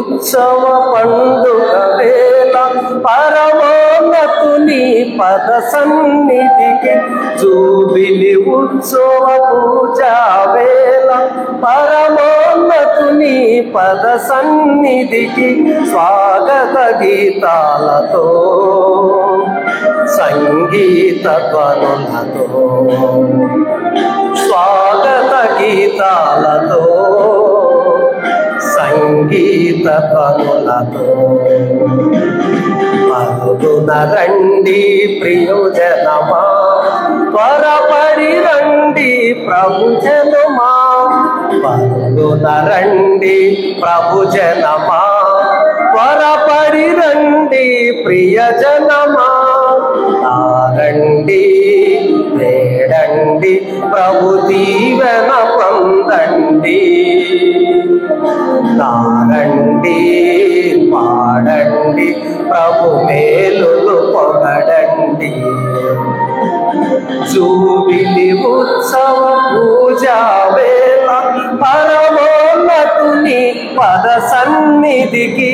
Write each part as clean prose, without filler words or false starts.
ఉత్సవ పండుగ వేళ పరమోన్నతుని పద సన్నిధికి జూబిలి ఉత్సవ పూజా వేళ పరమోన్నతుని పద సన్నిధికి స్వాగత గీతాలతో సంగీత ధ్వనులతో స్వాగత గీతాలతో సంగీత ధ్వనులతో పరుగున రండి ప్రియుజనమా, త్వరపడి రండి ప్రభుజనమా, పరుగున రండి ప్రభుజనమా, త్వరపడి రండి ప్రియజనమా, రండి వేడండి ప్రభు దీవెన పొందండి, రండి పాడండి ప్రభు మేలులు పొగడండి. జూబిలి ఉత్సవ పూజా వేళ పరమోన్నతుని పద సన్నిధికి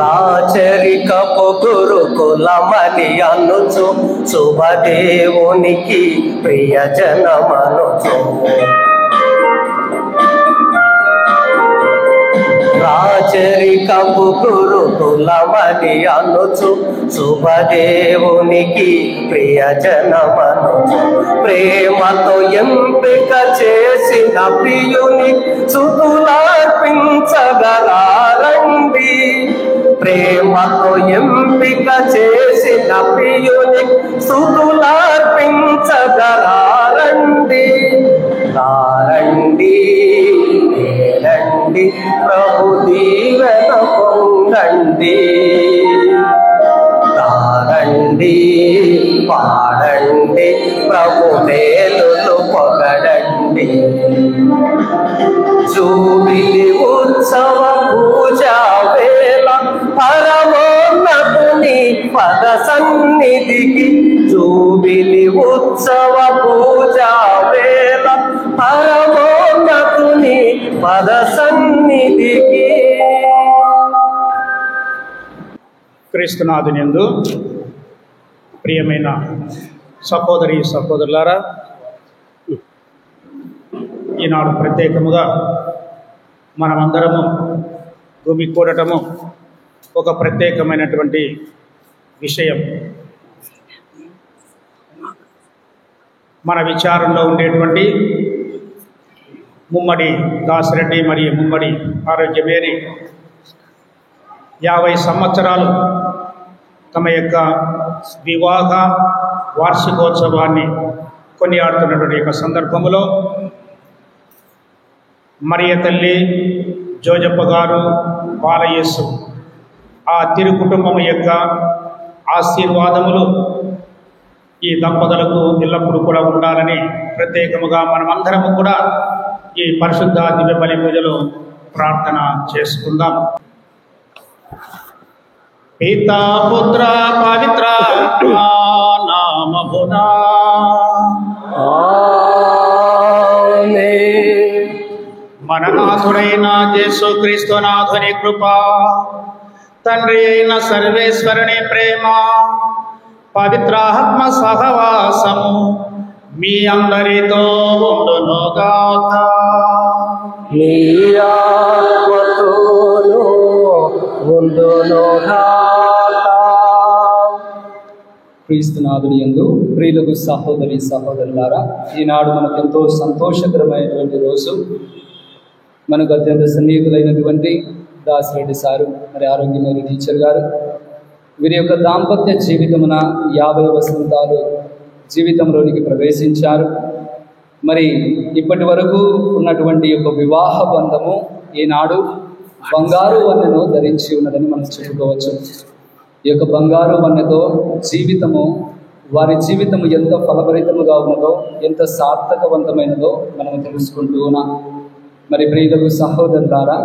రాచరికపు గురుకులమని అనుచు శుభదేవునికి ప్రియజనమనుచు, రాచరికపు గురుకులమని అనుచు శుభదేవునికి ప్రియజనమనుచు, ప్రేమతో ఎంపిక చేసిన ప్రియుని స్తుతులర్పించగలారండి, ప్రేమతో ఎంపిక చేసిన ప్రియుని స్తుతులర్పించగలారండి, రండి రండి ప్రభు దీవెన పొందండి, రండి పాడండి ప్రభు మేలులు పొగడండి. జూబిలి ఉత్సవ పూజా వేళ పరమోన్నతుని పద సన్నిధికి, జూబిలి ఉత్సవ పూజా వేళ పరమోన్నతుని పద సన్నిధికి. క్రీస్తునాథునియందు ప్రియమైన సహోదరి సహోదరులారా, ఈనాడు ప్రత్యేకముగా మనమందరము గుమికూడటము ఒక ప్రత్యేకమైనటువంటి విషయం. మన విచారంలో ఉండేటువంటి ముమ్మడి దాసిరెడ్డి మరియు ముమ్మడి ఆరోగ్యమేరి 50 సంవత్సరాలు తమ యొక్క వివాహ వార్షికోత్సవాన్ని కొనియాడుతున్నటువంటి యొక్క సందర్భంలో మరియ తల్లి, జోజప్ప గారు, బాలయేసు ఆ తిరు కుటుంబం యొక్క ఆశీర్వాదములు ఈ దంపతులకు ఎల్లప్పుడూ కూడా ఉండాలని ప్రత్యేకముగా మనమందరము కూడా ఈ పరిశుద్ధ దివ్య బలి పూజలో ప్రార్థన చేసుకుందాం. పితా పుత్ర పవిత్ర నామమునా మన నాథుడైన యేసుక్రీస్తు నాథుని కృప, తండ్రి అయిన సర్వేశ్వరుని ప్రేమ, పవిత్రాత్మ సహవాసము మీ అందరితో ఉండునుగాక. మీ ఆత్మతోనూ ఉండునుగాక. క్రీస్తునాథుని యందు ప్రియులకు సహోదరి సహోదరులారా, ఈనాడు మనకు ఎంతో సంతోషకరమైనటువంటి రోజు. మనకు అత్యంత సన్నిహితులైనటువంటి దాసిరెడ్డి సారు, మరి ఆరోగ్యమైన టీచర్ గారు, వీరి యొక్క దాంపత్య జీవితమున 50 వసంతాలు జీవితంలోనికి ప్రవేశించారు. మరి ఇప్పటి వరకు ఉన్నటువంటి యొక్క వివాహ బంధము ఈనాడు బంగారు వన్నెను ధరించి ఉన్నదని మనం చెప్పుకోవచ్చు. ఈ యొక్క బంగారు వన్నెతో జీవితము వారి జీవితం ఎంత ఫలభరితముగా ఉన్నదో, ఎంత సార్థకవంతమైనదో మనం తెలుసుకుంటూ ఉన్నాం. మరి ప్రియులకు సహోదరులారా,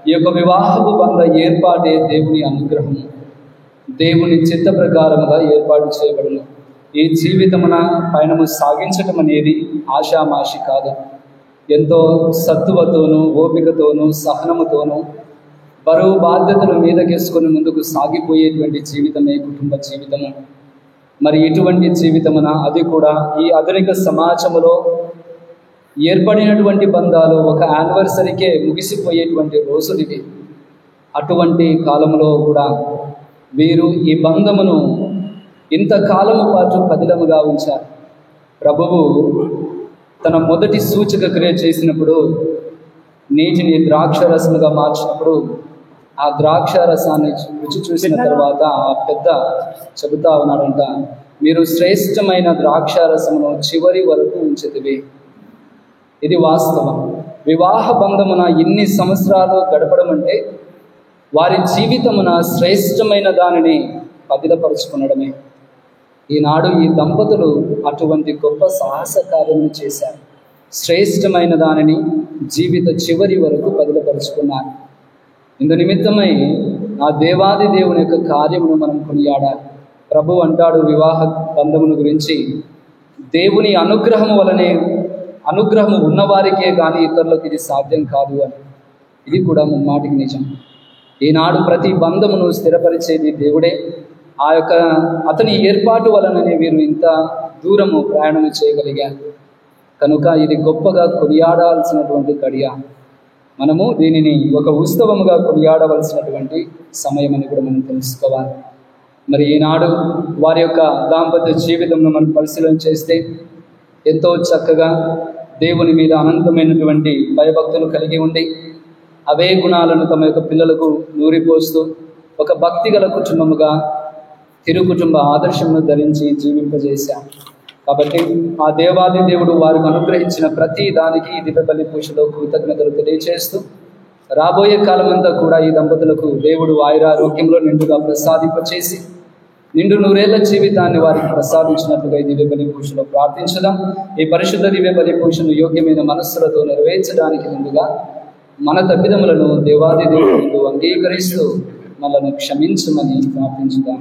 ఈ యొక్క వివాహపు బంధ ఏర్పాటే దేవుని అనుగ్రహము, దేవుని చిత్త ప్రకారముగా ఏర్పాటు చేయబడును. ఈ జీవితమున పయనము సాగించటం అనేది ఆషామాషి కాదు. ఎంతో సత్తువతోనూ, ఓపికతోనూ, సహనముతోనూ బరువు బాధ్యతలు మీదకేసుకొని ముందుకు సాగిపోయేటువంటి జీవితమే కుటుంబ జీవితము. మరి ఇటువంటి జీవితమున, అది కూడా ఈ ఆధునిక సమాజంలో ఏర్పడినటువంటి బంధాలు ఒక యానివర్సరీకే ముగిసిపోయేటువంటి రోజులు ఇవి. అటువంటి కాలంలో కూడా వీరు ఈ బంధమును ఇంతకాలము పాటు పదిలముగా ఉంచారు. ప్రభువు తన మొదటి సూచక క్రియ చేసినప్పుడు, నీటిని ద్రాక్షరసముగా మార్చినప్పుడు, ఆ ద్రాక్షరసాన్ని రుచి చూసిన తర్వాత ఆ పెద్ద చెబుతా ఉన్నాడంట, మీరు శ్రేష్టమైన ద్రాక్షరసమును చివరి వరకు ఉంచితివి. ఇది వాస్తవం. వివాహ బంధమున ఇన్ని సంవత్సరాలు గడపడం అంటే వారి జీవితమున శ్రేష్టమైన దానిని పదిలపరుచుకునడమే. ఈనాడు ఈ దంపతులు అటువంటి గొప్ప సాహస కార్యమును చేశారు. శ్రేష్టమైన దానిని జీవిత చివరి వరకు పదిలపరుచుకున్నారు. ఇందు నిమిత్తమై ఆ దేవాది దేవుని యొక్క కార్యమును మనం కొనియాడాలి. ప్రభు అంటాడు వివాహ బంధమును గురించి, దేవుని అనుగ్రహము వలనే, అనుగ్రహము ఉన్నవారికే కానీ ఇతరులకు ఇది సాధ్యం కాదు అని. ఇది కూడా ముమ్మాటికి నిజం. ఈనాడు ప్రతి బంధమును స్థిరపరిచేది దేవుడే. ఆ యొక్క అతని ఏర్పాటు వలననే వీరు ఇంత దూరము ప్రయాణము చేయగలిగారు. కనుక ఇది గొప్పగా కొనియాడాల్సినటువంటి గడియ. మనము దీనిని ఒక ఉత్సవముగా కొనియాడవలసినటువంటి సమయం అని కూడా మనం తెలుసుకోవాలి. మరి ఈనాడు వారి యొక్క దాంపత్య జీవితంలో మనం పరిశీలన చేస్తే ఎంతో చక్కగా దేవుని మీద అనంతమైనటువంటి భయభక్తులు కలిగి ఉండి అవే గుణాలను తమ యొక్క పిల్లలకు నూరిపోస్తూ ఒక భక్తి గల కుటుంబముగా తిరు కుటుంబ ఆదర్శమును ధరించి జీవింపజేశారు. కాబట్టి ఆ దేవాది దేవుడు వారికి అనుగ్రహించిన ప్రతి దానికి దివ్య బలి పూజలో కృతజ్ఞతలు తెలియజేస్తూ, రాబోయే కాలమంతా కూడా ఈ దంపతులకు దేవుడు ఆయురారోగ్యంలో నిండుగా ప్రసాదింపచేసి నిండు నూరేళ్ల జీవితాన్ని వారికి ప్రసాదించినట్లుగా ఈ దివ్య బలి పూజలో ప్రార్థించదాం. ఈ పరిశుద్ధ దివ్య బలి పూజను యోగ్యమైన మనస్సులతో నెరవేర్చడానికి ముందుగా మన తప్పిదములను దేవాది దేవుడు అంగీకరిస్తూ మనల్ని క్షమించమని ప్రార్థించుదాం.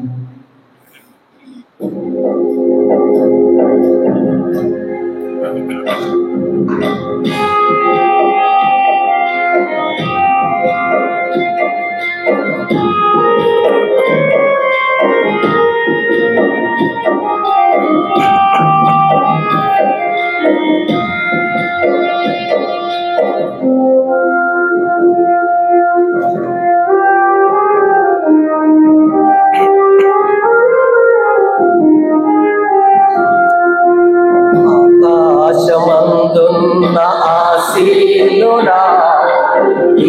ఆకాశమందున్న ఆసీనుడా,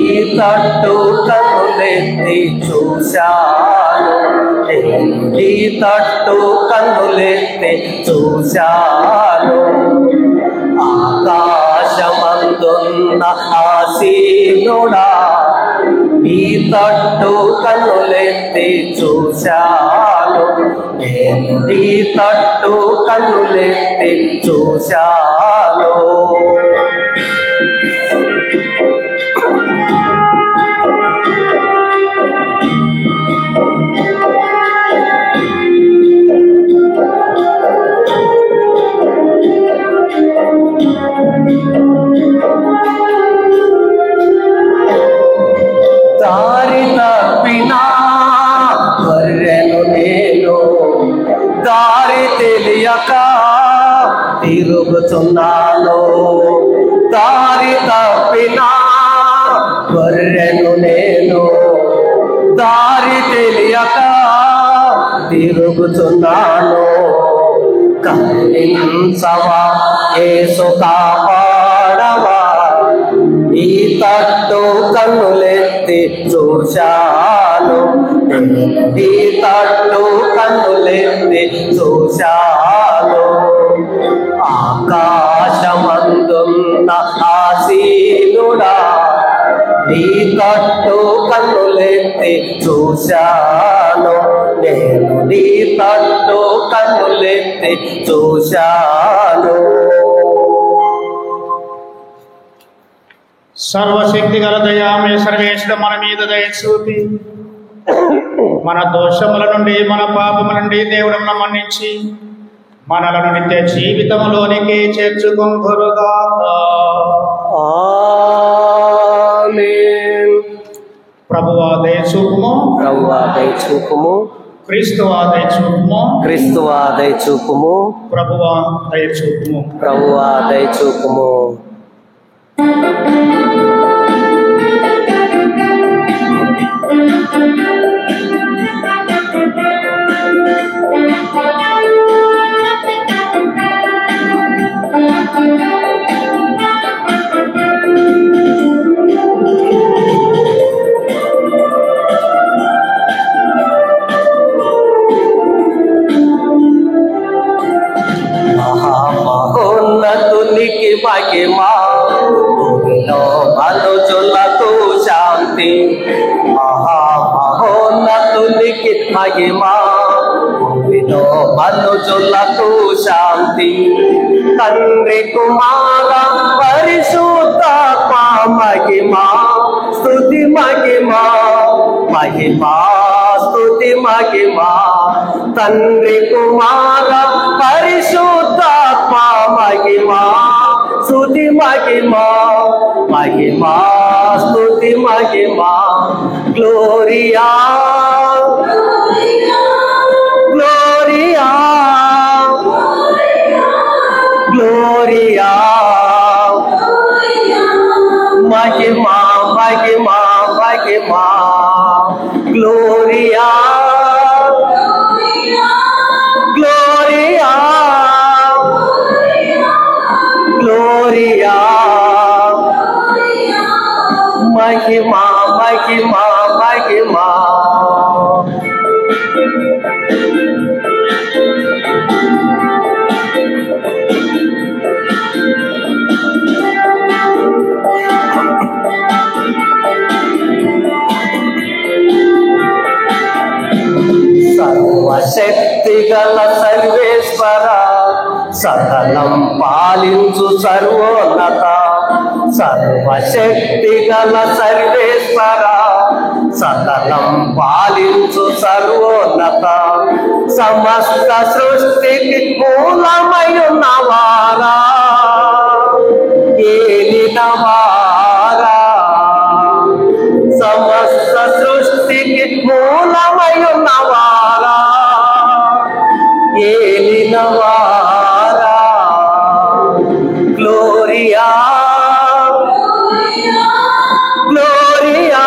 ఈ తట్టు కన్నులెత్తి చూశాను, ఈ తట్టు కన్నులెత్తి చూశాను. ఆకాశమందున్న ఆసీనుడా, ఈ తట్టు కన్నులెత్తి చూశాను, ఈ తట్టు కన్నులెత్తి చూశాను. దారి తప్పినా బర్రెను నేను, దారి తెలియక తిరుగుతున్నాను. దారి తప్పినా బర్రెను నేను, దారి తెలియక తిరుగుతున్నాను. కరుణించవా యేసు, కాపాడవా, ఈ తట్టు కన్నులెత్తి చూశాను, ఈ తట్టు కన్నులెత్తి చూశాను. ఆకాశమందున్న ఆసీనుడా, నీ తట్టు కన్నులెత్తి చూశాను, నేను నీ తట్టు కన్నులెత్తి చూశాను. సర్వశక్తి గల దయామే సర్వేశ్వరుడు మన మీద దయ చూపి మన దోషముల నుండి మన పాపముల నుండి దేవుడు మన్నించి మనలను నిత్య జీవితంలోనికి చేర్చుకొందురుగాక. ఆమేన్. ప్రభువా దయ చూపుము, ప్రభువా దయ చూపుము, క్రీస్తువా దయ చూపుము, క్రీస్తువా దయ చూపుము, ప్రభువా దయ చూపుము. ప్రభువా దయ చూపుము. మహోన్నతునికి మహిమా, భూమిలో మనుజులకు శాంతి. మహోన్నతునికి మహిమా, భూమిలో మనుజులకు శాంతి. తండ్రి కుమార పరిశుద్ధాత్మ మహిమా, స్తుతి మహిమా, మహిమా స్తుతి మహిమా. తండ్రి కుమార పరిశుద్ధాత్మ మహిమా, స్తుతి మహిమా, మహిమా స్తుతి మహిమా. Gloria gloria gloria. మహిమా మహిమా మహిమా. Gloria gloria gloria. మహిమా మహిమా మహిమా. సర్వశక్తి గల సర్వేశ్వర, సకలం పాలించు సర్వోన్నత. సర్వశక్తి గల సర్వేశ్వర, సకలం పాలించు సర్వోన్నత. సమస్త సృష్టికి మూలమయున్నవారా, ఏలినవారా. సమస్త సృష్టికి మూలమయున్నవారా, ఏలినవారా. Gloria gloria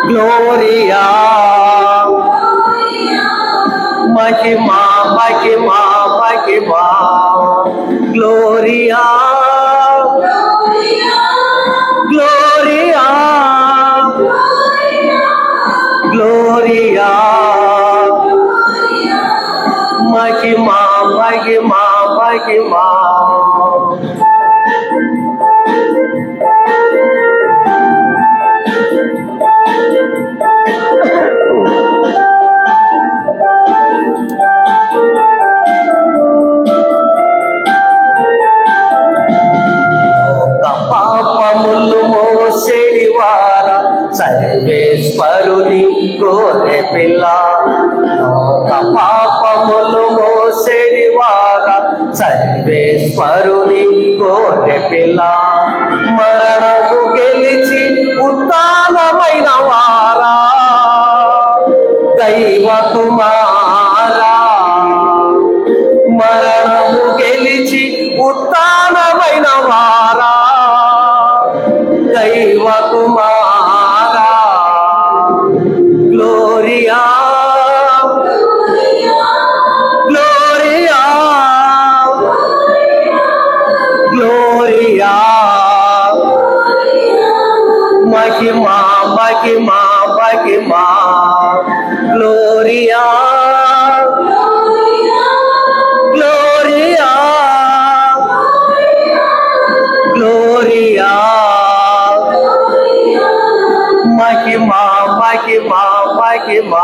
gloria. మహిమా మహిమా మహిమా. Gloria gloria gloria. మహిమా మహిమా మహిమా. పాపములు మోసేవార, సర్వేశ్వరుని గోరె పిల్ల. పాపములు మోసేవార, సర్వేశ్వరుని గోరె పిల్ల. మరణము గెలిచి ఉత్తానమైన వారా, దైవ కుమారా. మరణము గెలిచి ఉత్తానమైన వారా, దైవ కుమారా. Gloria gloria gloria. మహిమా మహిమా మహిమా. Gloria gloria gloria. మహిమా మహిమా మహిమా.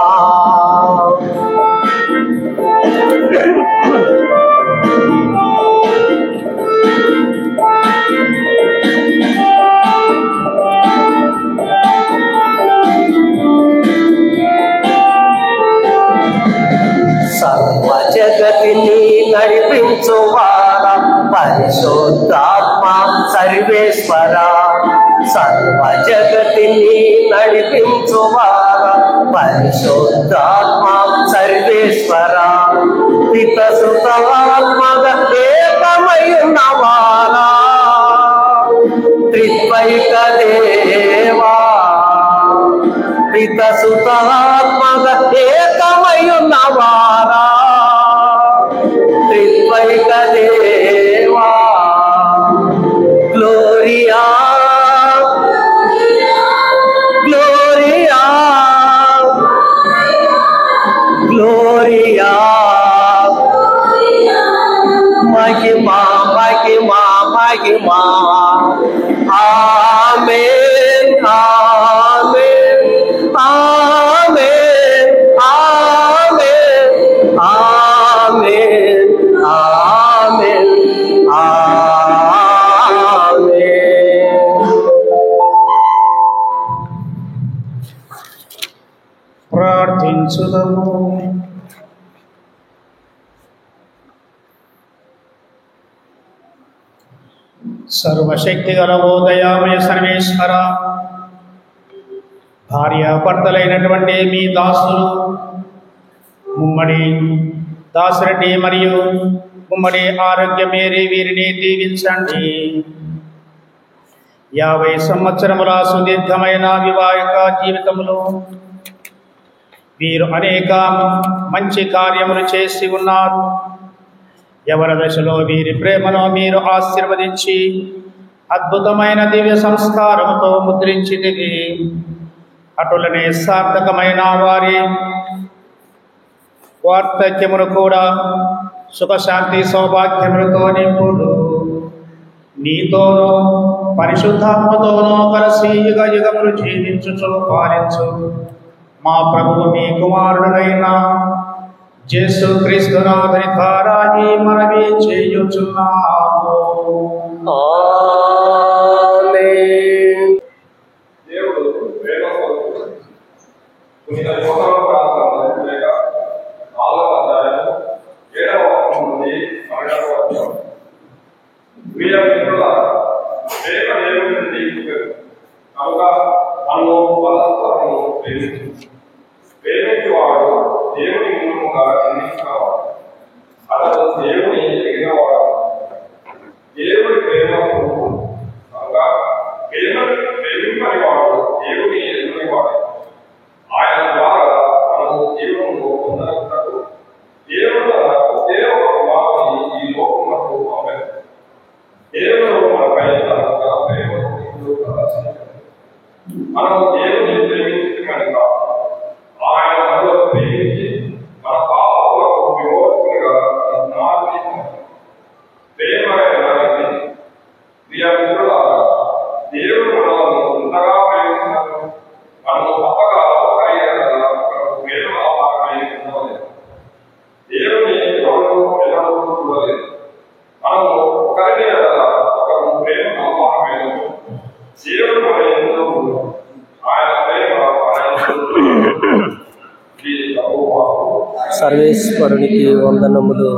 నడిపించువాడ పరిశుద్ధాత్మ సర్వేశ్వర సర్వ జగతిని నడిపించువాడ పరిశుద్ధాత్మ సర్వేశ్వర పిత సుతాత్మగ ఏకమై ఉన్నవారా త్రిత్వైక దేవా పిత సుతాత్మగ ఏకమై ఉన్నవారా త్రిత్వైక దేవా గ్లోరియా గ్లోరియా గ్లోరియా మహిమా మహిమా మహిమా ఆమేన్ ఆమేన్ ఆమేన్ ఆమేన్ ఆమేన్ ఆమేన్ ఆమేన్. ప్రార్థించుదము. సర్వశక్తి గల ఓ దయామయ సర్వేశ్వర, భార్యాభర్తలైనటువంటి మీ దాసులు ముమ్మడి దాసరెడ్డి మరియు ముమ్మడి ఆరోగ్యమేరి వీరిని దీవించండి. 50 సంవత్సరముల సుదీర్ఘమైన వివాహిక జీవితంలో వీరు అనేక మంచి కార్యములు చేసి ఉన్నారు. ఎవరి దశలో వీరి ప్రేమను మీరు ఆశీర్వదించి అద్భుతమైన దివ్య సంస్కారముతో ముద్రించితివి. అటులనే సార్థకమైన వారి వార్ధక్యమును కూడా సుఖశాంతి సౌభాగ్యములతో నింపుడు. నీతోనూ పరిశుద్ధాత్మతోనూ కలిసి యుగ యుగములు జీవించుచు పాలించు మా ప్రభువు మీ కుమారుడైన యేసు క్రీస్తునాథుని ద్వారా ఈ మనవి చేయుచున్నాము. ఆమేన్. దేవుడు ప్రేమస్వరూపుడు. పునీత యోహాను రాసిన లేఖ 4వ అధ్యాయం 7వ వచనం నుండి 12వ వచనం. ప్రియ మిత్రులారా, ప్రేమ దేవుని నుండి పుట్టెను కనుక మనము పరస్పరము ప్రేమించు. ప్రేమించేవాడు దేవుని మూలముగా జన్మించినవాడు, అతడు దేవుని ఎరిగినవాడు. దేవుడి ప్రేమ స్వరూపుడు కనుక ప్రేమింపని వాడు దేవుని ఎరుగనివాడు. ఆయన ద్వారా మనము జీవనము పొందగలకు దేవుడు తన ఒకే ఒక కుమారుని ఈ లోకమునకు పంపెను. దేవుడు మనపై తన ప్రేమను ప్రదర్శించాడు. మనము దేవుని ప్రేమించమని కాదు, ఆయన మనలో ప్రేమించి మన పాపములకు విమోచకునిగా నాటి ప్రేమగా ప్రియ మిత్రులారా, దేవుడు మనల్ని ఇంతగా ప్రేమించినప్పుడు మనము తప్పగా ప్రేమ అపారమై ఉండలేదు. దేవుని ఎవరు ఎన్నడూ చూడలేదు. మనము ఒకరిని ఒకరు ప్రేమ అపారమైన దేవుడు మన ఎంతో ఆయన ప్రేమ సర్వేశ్వరునికి వందనములు.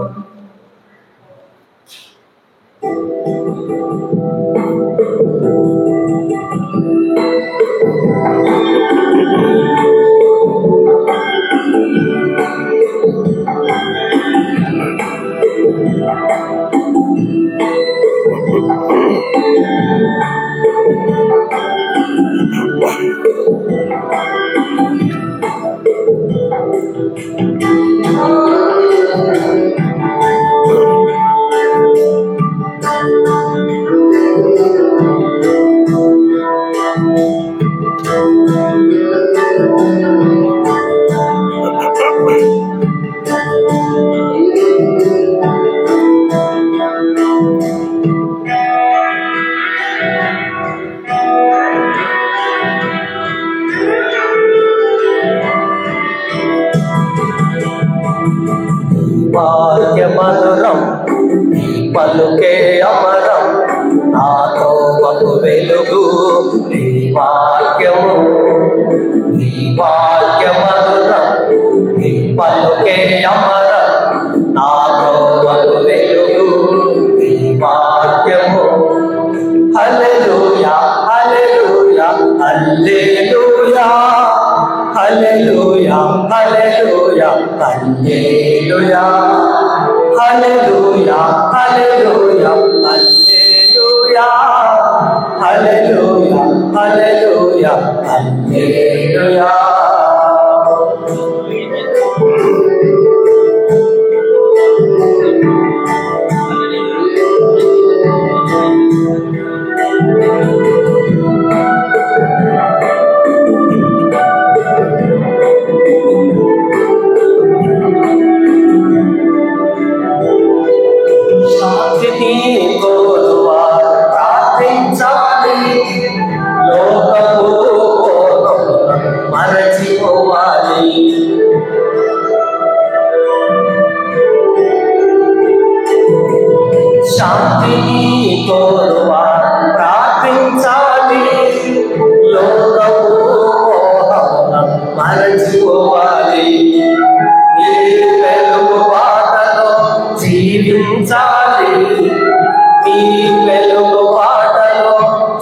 వాక్యమధురం పలుకే అమరం, నాతో బహు వెలుగు నీ వాక్యము. నీ వాక్యమధురం నీ పలుకే అమరం, నాతో బహు వెలుగు వాక్యము. హల్లెలూయా హల్లెలూయా హల్లెలూయా హల్లెలూయా హల్లెలూయా హల్లెలూయా హల్లెలూయా హల్లెలూయా హల్లెలూయా హల్లెలూయా హల్లెలూయా హల్లెలూయా. శాంతిని కోరువారు ప్రార్థించాలి, లోకము మరచిపోవాలి. శాంతిని కోరువారు ప్రార్థించాలి, లోకము మరచిపోవాలి. నీ వెలుగు బాటలో జీవించాలి, నీ వెలుగు బాటలో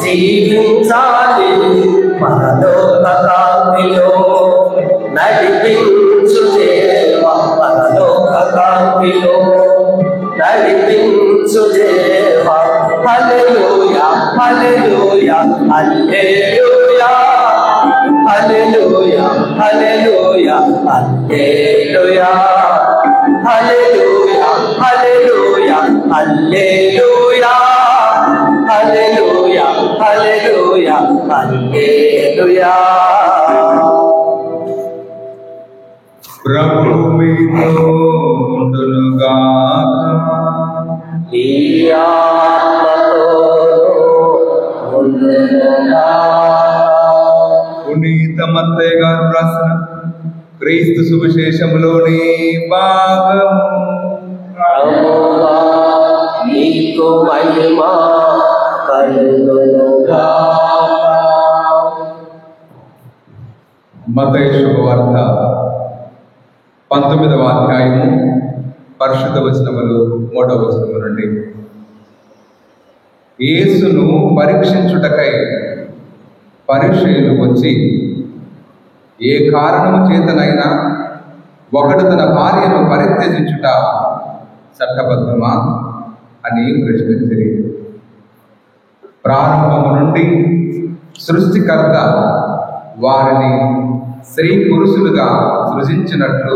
జీవించాలి. పరలోక కాంతిలో నడిపించు దేవా, పరలోక కాంతిలో నడిపించు దేవా. హల్లెలూయా హల్లెలూయా హల్లెలూయా హల్లెలూయా హల్లెలూయా హల్లెలూయా హల్లెలూయా హల్లెలూయా హల్లెలూయా హల్లెలూయా హల్లెలూయా హల్లెలూయా. ప్రభు మీతో ఉండునుగాక. నీ ఆత్మతోను ఉండునుగాక. పునీత మత్తయ్య గారు రాసిన క్రీస్తు సువిశేషములోని భాగము. ప్రభువా నీకు మహిమ కలుగునుగాక. మత్తయి శుభవార్త 19వ అధ్యాయము పరిశుద్ధ వచనములు 3వ వచనము నుండి. యేసును పరీక్షించుటకై పరిసయ్యులు వచ్చి, ఏ కారణము చేతనైనా ఒకడు తన భార్యను పరిత్యజించుట చట్టబద్ధమా అని ప్రశ్నించిరి. ప్రారంభము నుండి సృష్టికర్త వారిని స్త్రీ పురుషులుగా సృజించినట్లు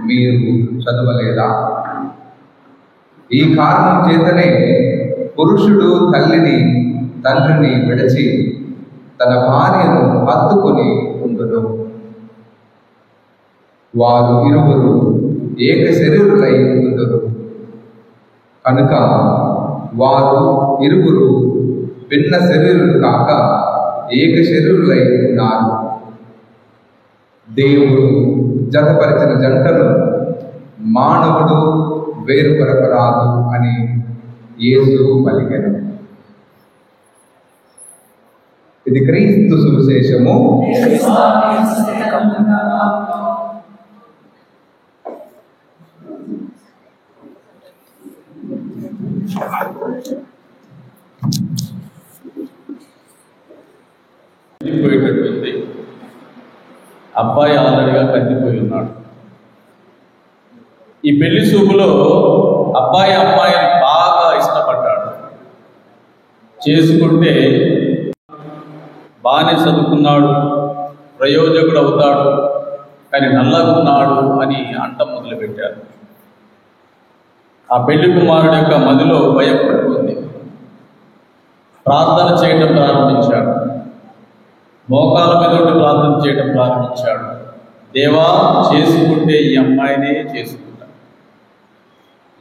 మీరు చదవలేదా? ఈ కారణం చేతనే పురుషుడు తల్లిని తండ్రిని విడిచి తన భార్యను హత్తుకొని ఉండును, వారు ఇరువురు ఏక శరీరులై ఉండును. కనుక వారు ఇరువురు భిన్న శరీరులు కాక ఏక శరీరులై ఉన్నారు. దేవుడు జతపరిచిన జంటను మానవుడు వేరుపరపరాదు అని యేసు పలికెను. ఇది క్రీస్తు సువిశేషము. కందిపోయేటట్టుంది. అబ్బాయి ఆల్రెడీగా కందిపోయి ఉన్నాడు. ఈ పెళ్లి చూపులో అమ్మాయిని బాగా ఇష్టపడ్డాడు. చేసుకుంటే బాగానే చదువుకున్నాడు, ప్రయోజకుడు అవుతాడు, కానీ నల్లగున్నాడు అని అంట మొదలుపెట్టారు. ఆ పెళ్లి కుమారుడు యొక్క మదిలో భయం పడుతుంది. ప్రార్థన చేయడం ప్రారంభించాడు. మోకాల మీద ఉండి ప్రార్థన చేయడం ప్రారంభించాడు. దేవా, చేసుకుంటే ఈ అమ్మాయినే చేసుకుంటా,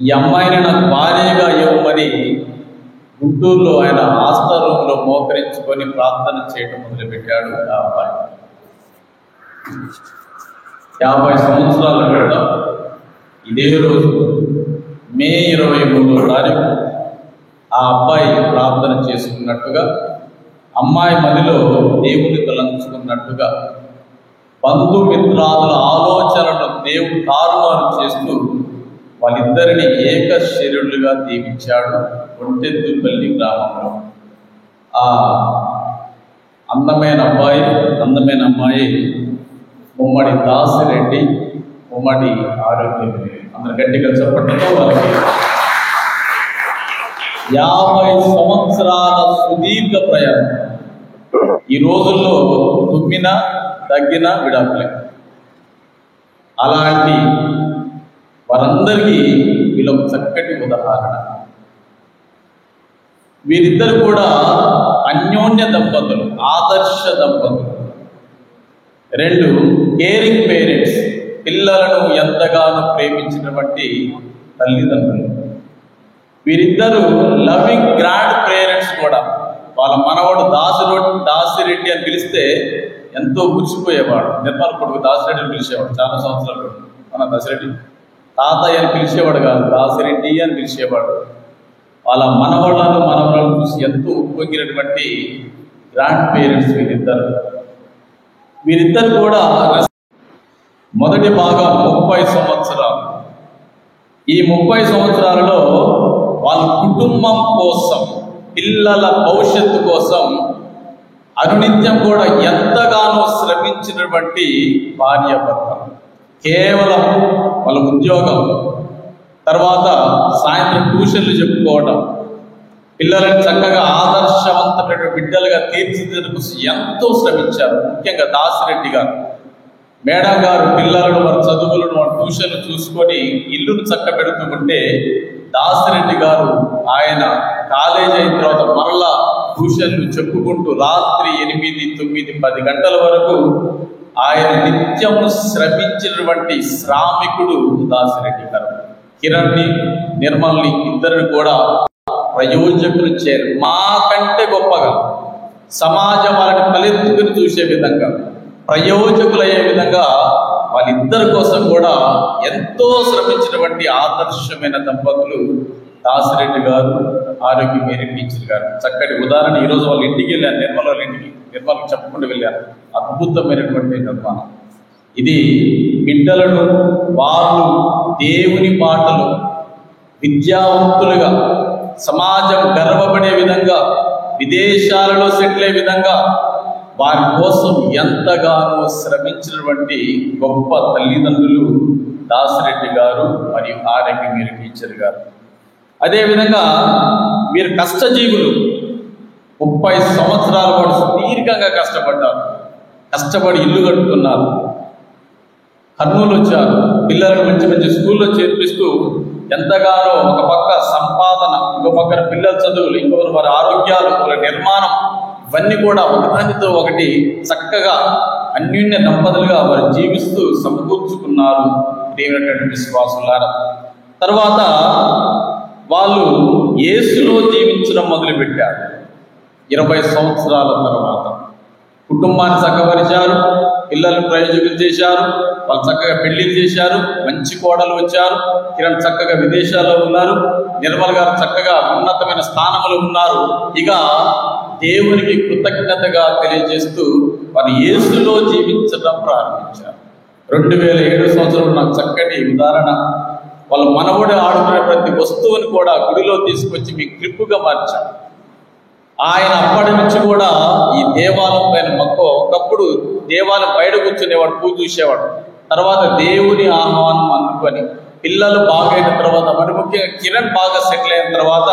ఈ అమ్మాయిని నాకు భార్యగా ఇవ్వమని గుంటూరులో ఆయన హాస్టల్ రూమ్లో మోకరించుకొని ప్రార్థన చేయడం మొదలుపెట్టాడు. ఆ అబ్బాయి 50 సంవత్సరాల క్రితం ఇదే రోజు మే 23వ తారీఖు ఆ అబ్బాయి ప్రార్థన చేసుకున్నట్టుగా, అమ్మాయి మదిలో దేవుని తలంచుకున్నట్టుగా, బంధుమిత్రాదుల ఆలోచనలను దేవుడు తారుమారు చేస్తూ వాళ్ళిద్దరిని ఏక శరీరులుగా దీవించాడు ఒంటెద్దుపల్లి గ్రామంలో. ఆ అందమైన అమ్మాయి ముమ్మడి దాసిరెడ్డి, ముమ్మడి ఆరోగ్యం. అందరు గట్టిగా చెప్పడంతో వాళ్ళకి 50 సంవత్సరాల సుదీర్ఘ ప్రయాణం. ఈ రోజుల్లో తుమ్మిన తగ్గిన విడాకులే. అలాంటి వారందరికీ వీళ్ళొక చక్కటి ఉదాహరణ. వీరిద్దరు కూడా అన్యోన్య దంపతులు, ఆదర్శ దంపతులు. 2 కేరింగ్ పేరెంట్స్, పిల్లలను ఎంతగానో ప్రేమించినటువంటి తల్లిదండ్రులు. వీరిద్దరూ లవింగ్ గ్రాండ్ పేరెంట్స్ కూడా. వాళ్ళ మనవాడు దాసిరెడ్డి అని పిలిస్తే ఎంతో ముచ్చిపోయేవాడు. నిర్మల కొడుకు దాసిరెడ్డి అని పిలిచేవాడు చాలా సంవత్సరాలు. మన దాసిరెడ్డి తాతయ్య అని పిలిచేవాడు కాదు, దాసిరెడ్డి అని పిలిచేవాడు. వాళ్ళ మనవరాలను చూసి ఎంతో ఉప్పొంగినటువంటి గ్రాండ్ పేరెంట్స్ వీరిద్దరు కూడా. మొదటి భాగం 30 సంవత్సరాలు. ఈ 30 సంవత్సరాలలో వాళ్ళ కుటుంబం కోసం, పిల్లల భవిష్యత్తు కోసం అనునిత్యం కూడా ఎంతగానో శ్రమించినటువంటి భార్యాభర్తలు. కేవలం వాళ్ళ ఉద్యోగం, తర్వాత సాయంత్రం ట్యూషన్లు చెప్పుకోవడం, పిల్లలను చక్కగా ఆదర్శవంతమైన బిడ్డలుగా తీర్చిదిద్దడం కోసం ఎంతో శ్రమించారు. ముఖ్యంగా దాసిరెడ్డి గారు, మేడం గారు పిల్లలను వారి చదువులను వారి ట్యూషన్లు చూసుకొని ఇల్లును చక్కబెడుతూ ఉంటే, దాసిరెడ్డి గారు ఆయన కాలేజ్ అయిన తర్వాత మరలా ట్యూషన్లు చెప్పుకుంటూ రాత్రి 8, 9, 10 గంటల వరకు ఆయన నిత్యము శ్రమించినటువంటి శ్రామికుడు దాసిరెడ్డి గారు. కిరణ్ని, నిర్మల్ని ఇద్దరు కూడా ప్రయోజకులు చేరు. మాకంటే గొప్పగా సమాజం వాళ్ళని తలెత్తుకుని చూసే విధంగా, ప్రయోజకులయ్యే విధంగా వాళ్ళిద్దరి కోసం కూడా ఎంతో శ్రమించినటువంటి ఆదర్శమైన దంపతులు దాసిరెడ్డి గారు, ఆరోగ్య మేరీ టీచర్ గారు. చక్కటి ఉదాహరణ. ఈరోజు వాళ్ళ ఇంటికి వెళ్ళాను, నిర్మల వాళ్ళ ఇంటికి. నిర్మలకు చెప్పుకుంటూ వెళ్ళాను. అద్భుతమైనటువంటి నిర్మాణం ఇది. బిడ్డలను వాళ్ళు దేవుని మాటలు విద్యావంతులుగా, సమాజం గర్వపడే విధంగా, విదేశాలలో సెటిల్ అయ్యే విధంగా వారి కోసం ఎంతగానో శ్రమించినటువంటి గొప్ప తల్లిదండ్రులు దాసిరెడ్డి గారు మరియు ఆరోగ్య మేరీ టీచర్ గారు. అదేవిధంగా వీరు కష్టజీవులు. 30 సంవత్సరాల పాటు సుదీర్ఘంగా కష్టపడ్డారు. కష్టపడి ఇల్లు కట్టుకున్నారు. కర్నూలు వచ్చారు. పిల్లలను మంచి మంచి స్కూల్లో చేర్పిస్తూ ఎంతగానో ఒక పక్క సంపాదన, ఇంకో పక్కన పిల్లల చదువులు, ఇంకొకరు వారి ఆరోగ్యాలు, వాళ్ళ నిర్మాణం, ఇవన్నీ కూడా ఒకదానితో ఒకటి చక్కగా అన్యోన్య దంపతులుగా వారు జీవిస్తూ సమకూర్చుకున్నారు. దేవునటువంటి విశ్వాసులారా, తర్వాత వాళ్ళు యేసులో జీవించడం మొదలుపెట్టారు. 20 సంవత్సరాల తర్వాత కుటుంబాన్ని చక్కపరిచారు, పిల్లలను ప్రయోజకులు చేశారు, వాళ్ళు చక్కగా పెళ్లిళ్ళు చేశారు, మంచి కోడలు వచ్చారు. కిరణ్ చక్కగా విదేశాల్లో ఉన్నారు, నిర్మల్ గారు చక్కగా ఉన్నతమైన స్థానంలో ఉన్నారు. ఇక దేవునికి కృతజ్ఞతగా తెలియజేస్తూ వారు యేసులో జీవించడం ప్రారంభించారు. 2007 సంవత్సరంలో నాకు చక్కటి ఉదాహరణ. వాళ్ళ మనవడు ఆడుకునే ప్రతి వస్తువుని కూడా గుడిలో తీసుకొచ్చి మీకు క్లిప్పుగా మార్చారు. ఆయన అప్పటి నుంచి కూడా ఈ దేవాలయం పైన మక్కువ. ఒకప్పుడు దేవాలయం బయట కూర్చునేవాడు, పూజ చూసేవాడు. తర్వాత దేవుని ఆహ్వానం అందుకొని పిల్లలు బాగైన తర్వాత, మరి ముఖ్యంగా కిరణ్ బాగా సెటిల్ అయిన తర్వాత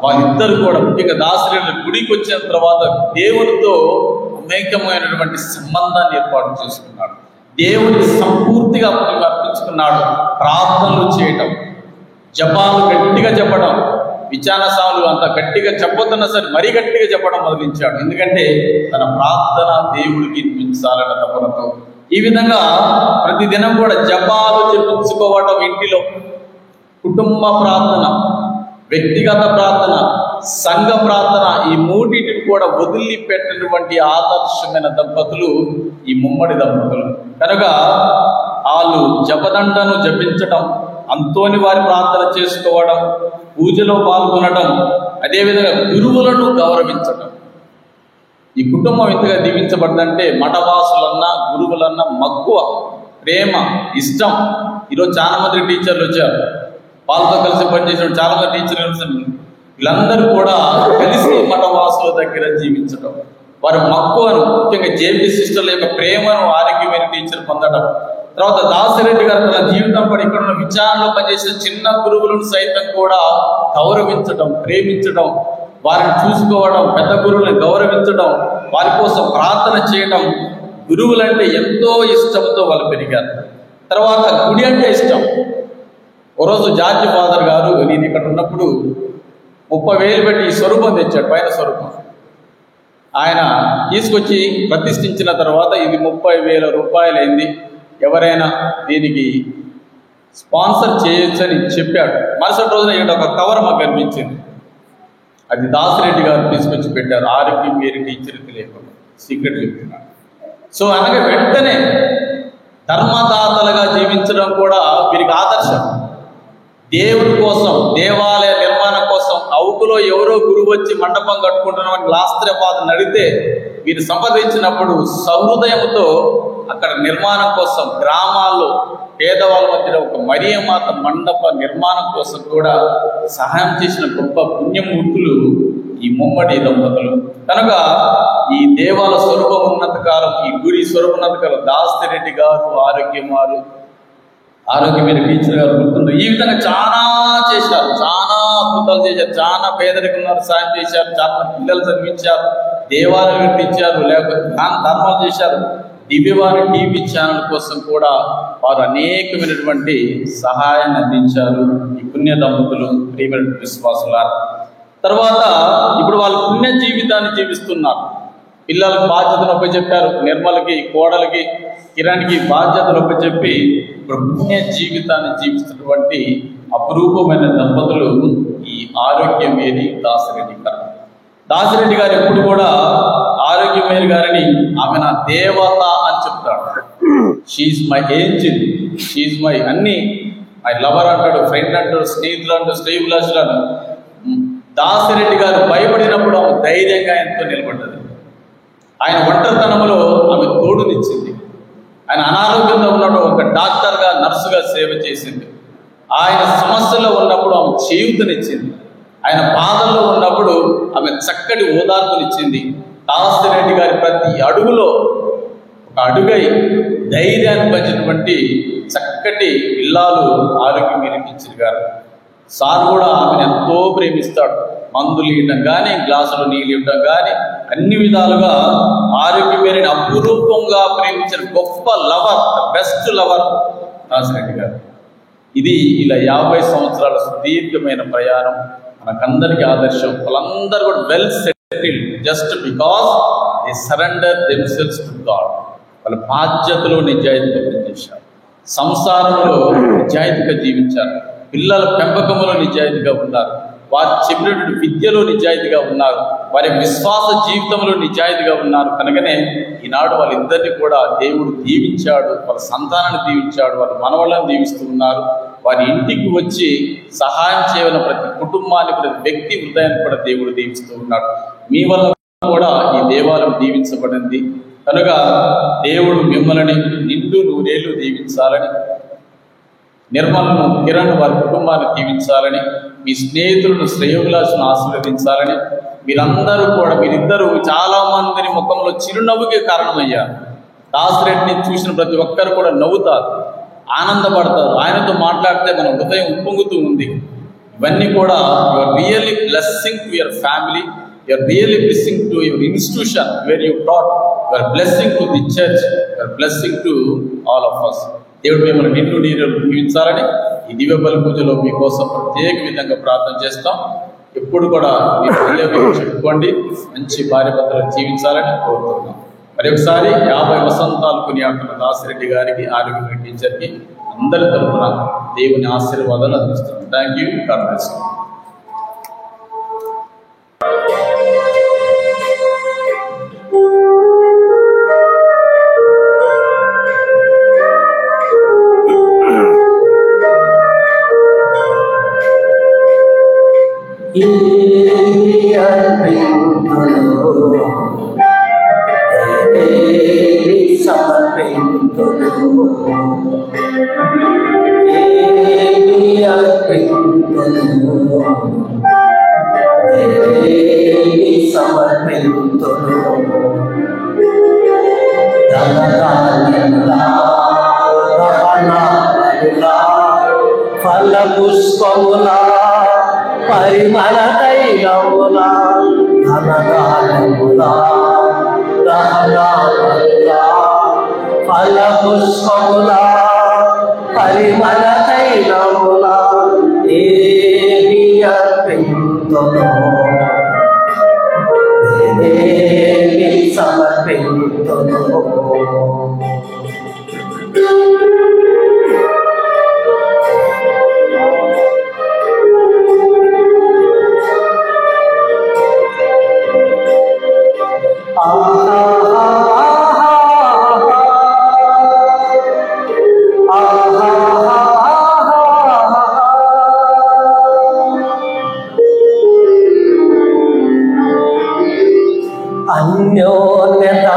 వాళ్ళిద్దరు కూడా, ముఖ్యంగా దాసిరెడ్డి గుడికి వచ్చిన తర్వాత దేవునితో అనేకమైనటువంటి సంబంధాన్ని ఏర్పాటు చేసుకున్నాడు. దేవుడికి సంపూర్తిగా అర్పించుకున్నాడు. ప్రార్థనలు చేయటం, జపాలు గట్టిగా చెప్పడం, విచారసాలు అంత గట్టిగా చెప్పొద్దన్నా సరే మరీ గట్టిగా చెప్పడం మొదలించాడు. ఎందుకంటే తన ప్రార్థన దేవుడికి వినిపించాలన్న తపనతో ఈ విధంగా ప్రతిదినం కూడా జపాలు చెప్పించుకోవటం. ఇంటిలో కుటుంబ ప్రార్థన, వ్యక్తిగత ప్రార్థన, సంఘ ప్రార్థన, ఈ మూడింటిని కూడా వదిలిపెట్టినటువంటి ఆదర్శమైన దంపతులు ఈ ముమ్మడి దంపతులు. కనుక వాళ్ళు జపదండను జపించటం, అంతోని వారి ప్రార్థన చేసుకోవడం, పూజలో పాల్గొనడం, అదేవిధంగా గురువులను గౌరవించడం. ఈ కుటుంబం ఎంతగా దీవించబడ్డంటే మఠవాసులన్నా గురువులన్నా మక్కువ, ప్రేమ, ఇష్టం. ఈరోజు చాలా మంది టీచర్లు వచ్చారు, వాళ్ళతో కలిసి పనిచేసిన చాలా మంది టీచర్లు, వీళ్ళందరూ కూడా కలిసి మఠవాసుల దగ్గర జీవించడం, వారి మక్కువను, ముఖ్యంగా జేబీ సిస్టర్ల యొక్క ప్రేమను ఆరోగ్యమైన టీచర్ పొందడం. తర్వాత దాసిరెడ్డి గారు తన జీవితం పడి ఇక్కడ ఉన్న విచారణలో పనిచేసిన చిన్న గురువులను సైతం కూడా గౌరవించడం, ప్రేమించడం, వారిని చూసుకోవడం, పెద్ద గురువులను గౌరవించడం, వారి కోసం ప్రార్థన చేయడం. గురువులంటే ఎంతో ఇష్టంతో వాళ్ళు పెరిగారు. తర్వాత గుడి అంటే ఇష్టం. ఓ రోజు జార్జి ఫాదర్ గారు నేను ఇక్కడ ఉన్నప్పుడు 30,000 పెట్టి ఈ స్వరూపం తెచ్చాడు, పైన స్వరూపం. ఆయన తీసుకొచ్చి ప్రతిష్ఠించిన తర్వాత ఇది 30,000 రూపాయలు అయింది, ఎవరైనా దీనికి స్పాన్సర్ చేయొచ్చని చెప్పాడు. మరుసటి రోజున ఇక్కడ ఒక కవర్ మాకు కనిపించింది, అది దాసిరెడ్డి గారు తీసుకొచ్చి పెట్టారు. ఆరోగ్యం వేరే టీచర్కి లేకుండా సీక్రెట్ చెప్తున్నాడు. సో అనగా వెంటనే ధర్మదాతలుగా జీవించడం కూడా వీరికి ఆదర్శం. దేవుడి కోసం, దేవాలయ నిర్మాణం కోసం అవుకులో ఎవరో గురువు వచ్చి మండపం కట్టుకుంటున్నామని లాస్త్రపాదం అడిగితే వీరు సంప్రదించినప్పుడు సహృదయంతో అక్కడ నిర్మాణం కోసం గ్రామాల్లో పేదవాళ్ళ మధ్య ఒక మరియమాత మండప నిర్మాణం కోసం కూడా సహాయం చేసిన గొప్ప పుణ్యమూర్తులు ఈ ముమ్మడి దంపతులు. కనుక ఈ దేవాల స్వరూపం ఉన్నంత కాలం, ఈ గుడి స్వరూపం ఉన్నంత కాలం దాసిరెడ్డి గారు ఆరోగ్యమైన టీచర్ గారు గుర్తుంటారు. ఈ విధంగా చాలా చేశారు, చాలా అద్భుతాలు చేశారు, చాలా పేదరికం సాయం చేశారు, చాలా పిల్లలు చదివించారు, దేవాలయం కట్టించారు, లేకపోతే ధర్మాలు చేశారు. దివ్యవాణి టీవీ ఛానల్ కోసం కూడా వారు అనేకమైనటువంటి సహాయాన్ని అందించారు ఈ పుణ్య దంపతులు, ప్రియమైన విశ్వాసులారు. తర్వాత ఇప్పుడు వాళ్ళు పుణ్య జీవితాన్ని జీవిస్తున్నారు. పిల్లలకు బాధ్యతను ఒప్పచెప్పారు, నిర్మలకి, కోడలికి, కిరణ్కి బాధ్యతను ఒప్పచెప్పి ఇప్పుడు పుణ్య జీవితాన్ని జీవిస్తున్నటువంటి అపురూపమైన దంపతులు ఈ ఆరోగ్యమేరి దాసిరెడ్డి గారు. దాసిరెడ్డి గారు ఎప్పుడు కూడా ఆరోగ్యమేరి గారిని ఆమె నా దేవత అని చెప్తాడు. She my angel, she my అన్ని, మై లవర్ అంటాడు, ఫ్రెండ్ అంటాడు, స్నేహితులు అంటాడు, శ్రేయభిలాషులు అంటాడు. దాసిరెడ్డి గారు భయపడినప్పుడు ఆమె ధైర్యంగా ఎంతో నిలబడ్డది. ఆయన ఒంటరితనంలో ఆమె తోడునిచ్చింది. ఆయన అనారోగ్యంగా ఉన్నప్పుడు ఒక డాక్టర్గా, నర్సుగా సేవ చేసింది. ఆయన సమస్యలో ఉన్నప్పుడు ఆమె చేయూతనిచ్చింది. ఆయన బాధల్లో ఉన్నప్పుడు ఆమె చక్కటి ఓదార్పునిచ్చింది. దాసిరెడ్డి గారి ప్రతి అడుగులో ఒక అడుగై ధైర్యాన్ని పంచినటువంటి చక్కటి ఇల్లాలు ఆరోగ్యమేరి టీచర్ గారు. సార్ కూడా ఆమెను ఎంతో ప్రేమిస్తాడు. మందులు ఇవ్వడం కానీ, గ్లాసులో నీళ్ళు ఇవ్వడం కానీ, అన్ని విధాలుగా ఆరోగ్యమేరిని అపురూపంగా ప్రేమించిన గొప్ప లవర్, బెస్ట్ లవర్ దాసిరెడ్డి గారు. ఇది ఇలా 50 సంవత్సరాల సుదీర్ఘమైన ప్రయాణం మనకందరికీ ఆదర్శం. వాళ్ళందరూ కూడా well settled just because they surrender themselves to God. వాళ్ళ బాధ్యతలో నిజాయితీగా పనిచేశారు, సంసారంలో నిజాయితీగా జీవించారు, పిల్లల పెంపకంలో నిజాయితీగా ఉన్నారు, వారు చెప్పినటువంటి విద్యలో నిజాయితీగా ఉన్నారు, వారి విశ్వాస జీవితంలో నిజాయితీగా ఉన్నారు. కనుకనే ఈనాడు వాళ్ళిద్దరిని కూడా దేవుడు దీవించాడు, వాళ్ళ సంతానాన్ని దీవించాడు, వాళ్ళ మనవళ్ళని దీవిస్తూ ఉన్నారు. వారి ఇంటికి వచ్చి సహాయం చేయవలసిన ప్రతి కుటుంబాన్ని, ప్రతి వ్యక్తి హృదయాన్ని కూడా దేవుడు దీవిస్తూ ఉన్నాడు. మీ వల్ల కూడా ఈ దేవాలయం దీవించబడింది. కనుక దేవుడు మిమ్మల్ని నిండు నూరేళ్లు దీవించాలని, నిర్మలను, కిరణ్ వారి కుటుంబాన్ని దీవించాలని, మీ స్నేహితులను, శ్రేయోభిలాషులను ఆశీర్వదించాలని, మీరిద్దరూ చాలా మందిని ముఖంలో చిరునవ్వుకే కారణమయ్యారు. దాసిరెడ్డిని చూసిన ప్రతి ఒక్కరు కూడా నవ్వుతారు, ఆనందపడతారు. ఆయనతో మాట్లాడితే మన హృదయం ఉప్పొంగుతూ ఉంది. ఇవన్నీ కూడా your really blessing to your family, your really blessing to your institution where you taught, your blessing to the church, your blessing to all of us. దేవుడు మిమ్మల్ని నిండు నీరు జీవించాలని ఈ దివ్య బలి పూజలో మీకోసం ప్రత్యేక విధంగా ప్రార్థన చేస్తాం. ఎప్పుడు కూడా మీరు చెప్పుకోండి, మంచి భార్య భర్తలు జీవించాలని కోరుతున్నాం. మరి ఒకసారి 50 వసంతాలు కొనియాడుతున్న దాసిరెడ్డి గారికి, ఆరోగ్య టీచర్కి అందరి తరఫున దేవుని ఆశీర్వాదాలు అందిస్తున్నాం. Thank you. God bless you. సమర్పించును అర్పింతును ఏమి అర్పింతును ఏమి సమర్పింతును ధనధాన్యములా దహనబలులా ఫల పుష్పములా పరిమళ తైలములా ధనధాన్యములా దహనబలులా ఫల పుష్పములా పరిమళ తైలములా ఏమి అర్పింతును ఏమి సమర్పింతును అన్యోన్యత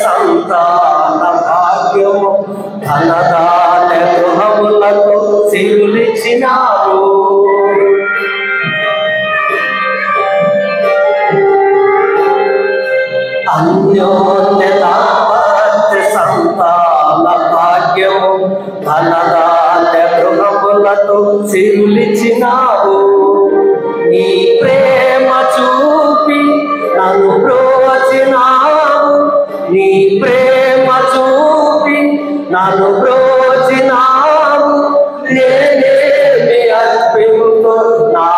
సంతాన భాగ్యము ధనదాన గృహములకు సిరులిచ్చినారు అన్యోన్యత సంతాన భాగ్యము ధనదాన గృహములకు సిరులిచ్చినారు నీ ప్రేమ చూపి నన్ను బ్రోచినావు నీ ప్రేమ చూపి నన్ను బ్రోచినావు నేనేమి అర్పింతు నా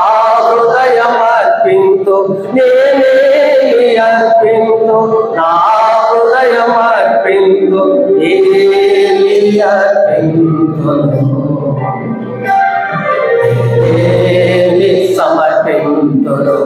హృదయం అర్పింతు నేనేమి అర్పింతు నా హృదయం అర్పింతు ఏమి అర్పింతు ఏమి సమర్పింతును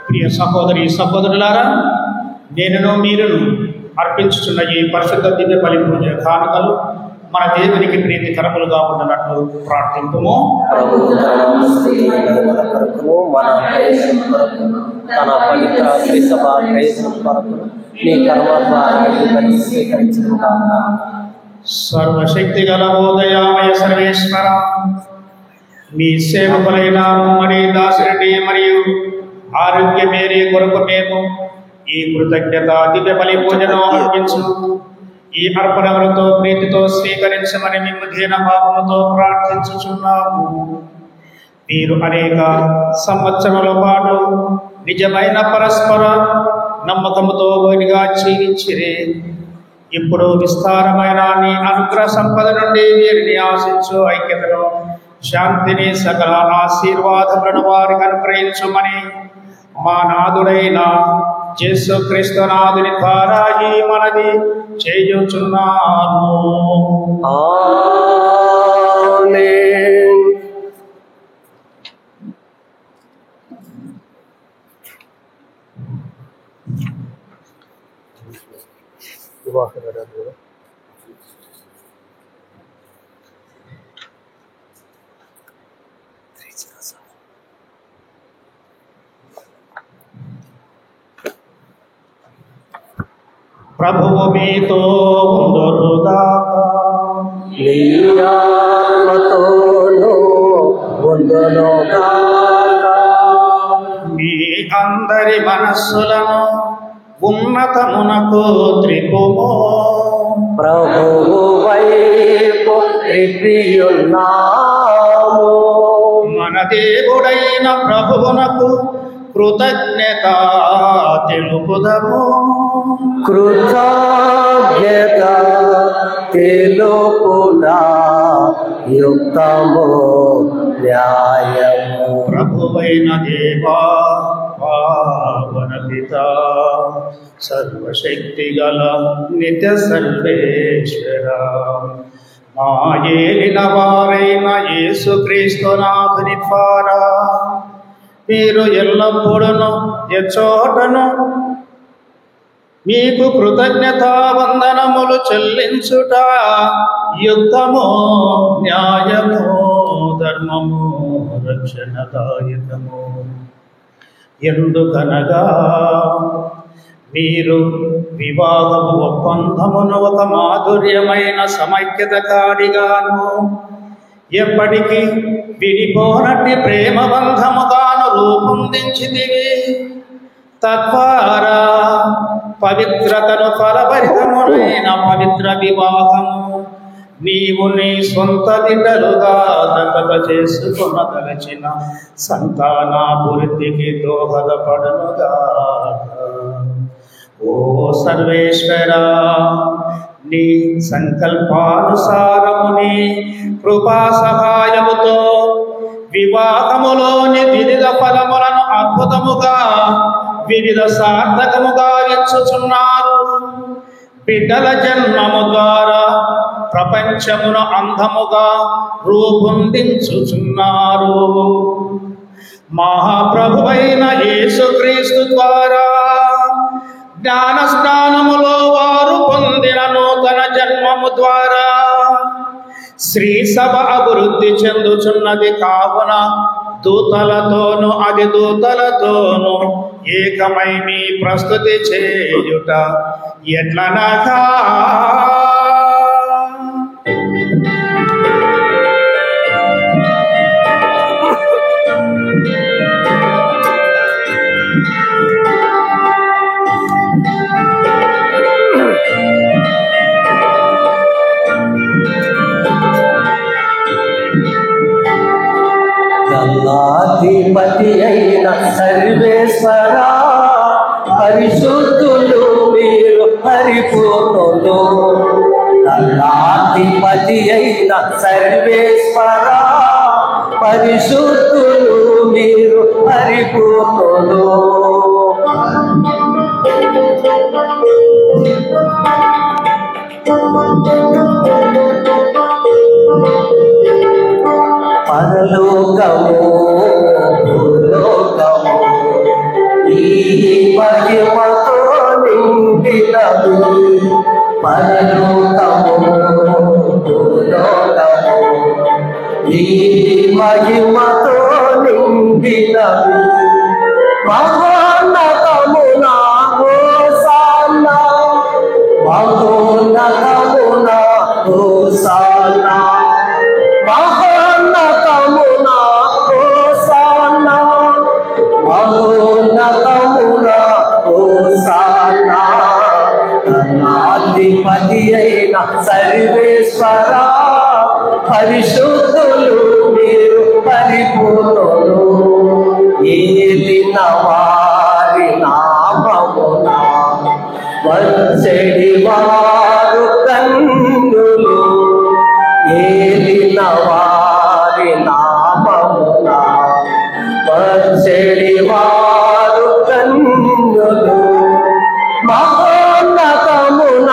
ప్రియ సహోదరి సహోదరులారా, నేనును మీరును అర్పించుచున్న ఈ పరిశుద్ధ దివ్య బలి పూజ కానుకలు మన దేవునికి ప్రీతికరములుగా ఉండనట్లు ప్రార్థింపుము. ప్రభువు మన కొరకును మన ప్రయోజనం కొరకును తన పవిత్ర శ్రీసభ ప్రయోజనం కొరకును నీ కర్మ ద్వారా స్వీకరించను కాక. సర్వశక్తి గల ఓదయామయ సర్వేశ్వర, మీ సేవకులైన మరి దాసుడి మరియు ఆరోగ్యమేరే కొరకు మేము ఈ కృతజ్ఞత దివ్య బలి పూజను అర్పించు ఈ అర్పణములతో ప్రీతితో స్వీకరించమని మేము దీన భావముతో ప్రార్థించుచున్నాము. మీరు అనేక సంవత్సరాల పాటు నిజమైన పరస్పర నమ్మకముతో ఒకటిగా జీవించిరే. ఇప్పుడు విస్తారమైన నీ అనుగ్రహ సంపద నుండి వీరిని ఆశించు ఐక్యతను, శాంతిని, సకల ఆశీర్వాదములను వారికి అనుగ్రహించుమని మా నాథుడైన యేసుక్రీస్తు నాథుని ద్వారా ఈ మనవి చేయుచున్నాను. ఆమేన్. ప్రభువు మీతో ఉండుగాక. నీ ఆత్మతోనూ ఉండుగాక. మీ అందరి మనస్సులను ఉన్నతమునకు త్రిపుము. ప్రభువు వైపు త్రిపియున్నాము. మన దేవుడైన ప్రభువునకు కృతజ్ఞత తెలుపుదము. కృతజ్ఞత తెలుపునా యుక్తము న్యాయము. ప్రభువైన దేవా, పావన పిత, సర్వశక్తి గల నిత్య సర్వేశ్వర, మా ఏలిన వారైన యేసుక్రీస్తునాథుని ద్వారా మీరు ఎల్లప్పుడూ ఎచ్చోటను మీకు కృతజ్ఞతావందనములు చెల్లించుట యుక్తము, న్యాయము, ధర్మము, రక్షణదాయకము. ఎందుకనగా మీరు వివాహము ఒప్పందమును ఒక మాధుర్యమైన సమైక్యత కాడిగాను ఎప్పటికీ విడిపోనట్టి ప్రేమ బంధముగాను రూపొందించితివి. తద్వారా పవిత్రతను ఫలభరితమునైన పవిత్ర వివాహము నీవు నీ సొంత బిడ్డలుగా దత్తత చేసుకొనదలచిన సంతానాభివృద్ధికి దోహదపడునుగా. ఓ సర్వేశ్వరా, నీ సంకల్పానుసారముని కృపా సహాయముతో వివాహములోని వివిధ ఫలములను అద్భుతముగా వివిధ సార్థకముగా ఎంచుచున్నారు. బిడ్డల జన్మము ద్వారా ప్రపంచమును అందముగా రూపొందించుచున్నారు. మహాప్రభువైన యేసుక్రీస్తు ద్వారా జ్ఞాన స్నానములో వారు పొందిన నూతన జన్మము ద్వారా శ్రీ సభ అభివృద్ధి చెందుచున్నది. కావున దూతలతోను అధిదూతలతోను ఏకమై మీ ప్రస్తుతి చేయుట ఎట్లనగా గల్లాధిపతి అయిన సర్వేశ్వరా, పరిశుద్ధులు మీరు పరిపూర్ణులు. గల్లాధిపతి అయిన సర్వేశ్వరా, పరిశుద్ధులు మీరు పరిపూర్ణులు. పరలోకము భూలోకము ఈ మహిమతో నిండినవి. పరలోకము భూలోకము ఈ మహిమతో నిండినవి. మహోన్నతమున హోసానా, మహోన్నతమున హోసానా, మహోన్నతమున హోసానా, మహోన్నతమున హోసానా. అధిపతి అయిన సర్వేశ్వరా, పరిశుద్ధులు మీరు పరిపూర్ణులు. ఏలిన వారి నామమున వచ్చడి వారు కన్నులు. ఏలిన వారి నామమున వచ్చడి వారు కన్నులు. మహోన్నతమున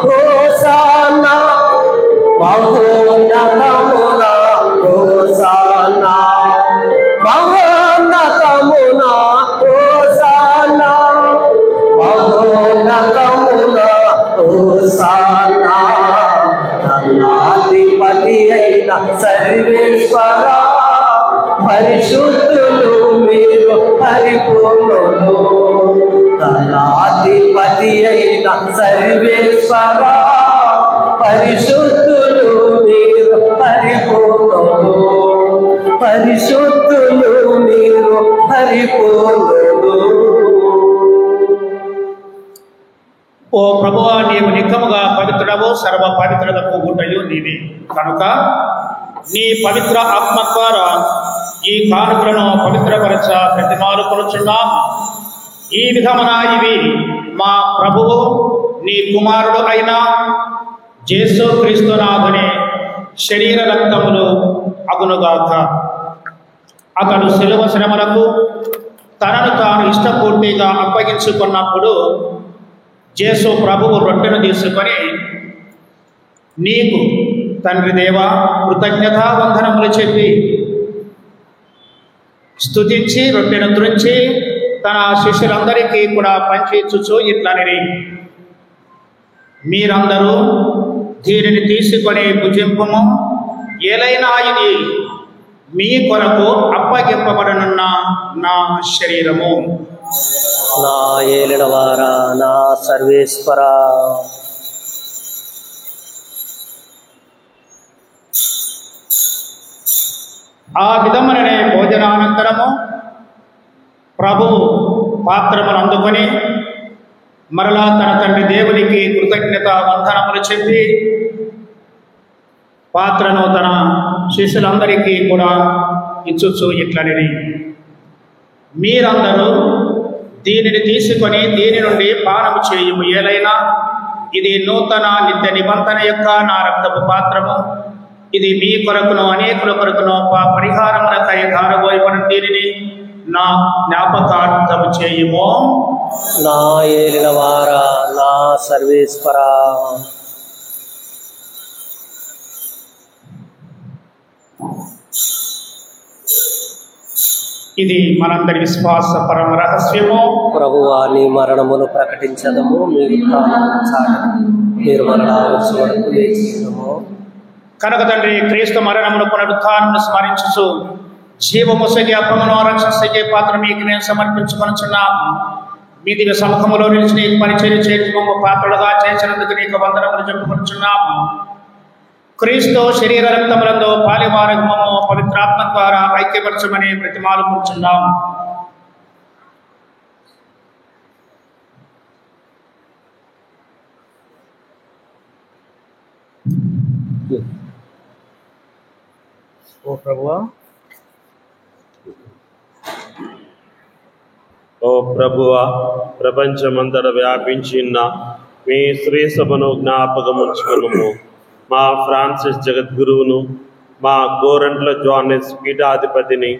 హోసానా, మహోన్నతమున హోసానా, మహోన్నతమున హోసానా, మహోన్నతమున హోసానా. అధిపతి అయిన సర్వేశ్వరా, పరిశుద్ధులు మీరు పరిపూర్ణులు. అధిపతి అయిన సర్వేశ్వరా, పరిశుద్ధులు మీరు పరిపూర్ణులు. పరిశుద్ధులు మీరు పరిపూర్ణులు. ఓ ప్రభువా, నీవు నిక్కముగా పవిత్రుడవు, సర్వ పవిత్రులకు గుడ్డయు నీవే. కనుక నీ పవిత్ర ఆత్మ ద్వారా ఈ కానుకలను పవిత్రపరచ ప్రతిమాలు కొలుచున్నాం. ఈ విధమున ఇవి మా ప్రభువు నీ కుమారుడు అయిన యేసుక్రీస్తునాథుని శరీర రక్తములు అగునుగాక. అతడు శిలువ శ్రమలకు తనను తాను ఇష్టపూర్తిగా అప్పగించుకున్నప్పుడు యేసు ప్రభువు రొట్టెను తీసుకొని నీకు తండ్రి దేవా కృతజ్ఞతా వందనములు చెప్పి స్తుతించి రొట్టెను త్రుంచి తన శిష్యులందరికీ కూడా పంచిచ్చుచు ఇట్లనిరి, మీరందరూ దీనిని తీసుకొని భుజింపుము, ఏలైనా ఇది మీ కొరకు అప్పగింపబడనున్న నా శరీరము. నా ఏలినవారా, నా సర్వేశ్వరా, ఆ విధముననే భోజనానంతరము ప్రభువు పాత్రమును అందుకొని మరలా తన తండ్రి దేవునికి కృతజ్ఞత వందనములు చెప్పి పాత్రను తన శిష్యులందరికీ కూడా ఇచ్చుచు ఇట్లనిరి, మీరందరూ దీనిని తీసుకొని దీని నుండి పానము చేయుము, ఏలైనా ఇది నూతన నిత్య నిబంధన యొక్క నా రక్తపు పాత్రము, ఇది మీ కొరకును అనేకుల కొరకును పరిహారములకై ధారబోయబడిన దీనిని నా జ్ఞాపకార్థము చేయుము. నా ఏలినవారా, నా సర్వేశ్వరా. ఇది మనందరి విశ్వాస పరమ రహస్యము. ప్రభువా, నీ మరణమును ప్రకటించదము, మీరు ప్రాణమును చాటము, మీరు మరణావలసి వరకు వేచిదము. కనుక తండ్రి, క్రీస్తు మరణమును పునరుత్థానమును స్మరించుచు జీవముసగి అప్పమును రక్షించే పాత్ర మీకు నేను సమర్పించుకొనుచున్నాము. మీ దివ్య సముఖములో నిలిచి నీకు పరిచర్య చేసి మమ్మ పాత్రలుగా చేసినందుకు నీకు వందనములు చెప్పుకొనుచున్నాము. క్రీస్తు శరీర రక్తములతో పాలివారకు మమ్మ పవిత్రాత్మ ద్వారా ఐక్యపరచమని ప్రతిమాలు కూర్చున్నాము. ఓ ప్రభువా, ఓ ప్రభువా, ప్రపంచమంతటా వ్యాపించిన మీ శ్రీ సభను జ్ఞాపకముంచుకును. మా ఫ్రాన్సిస్ జగద్గురువును, మా గోరంట్ల జోనెస్ పీఠాధిపతిని,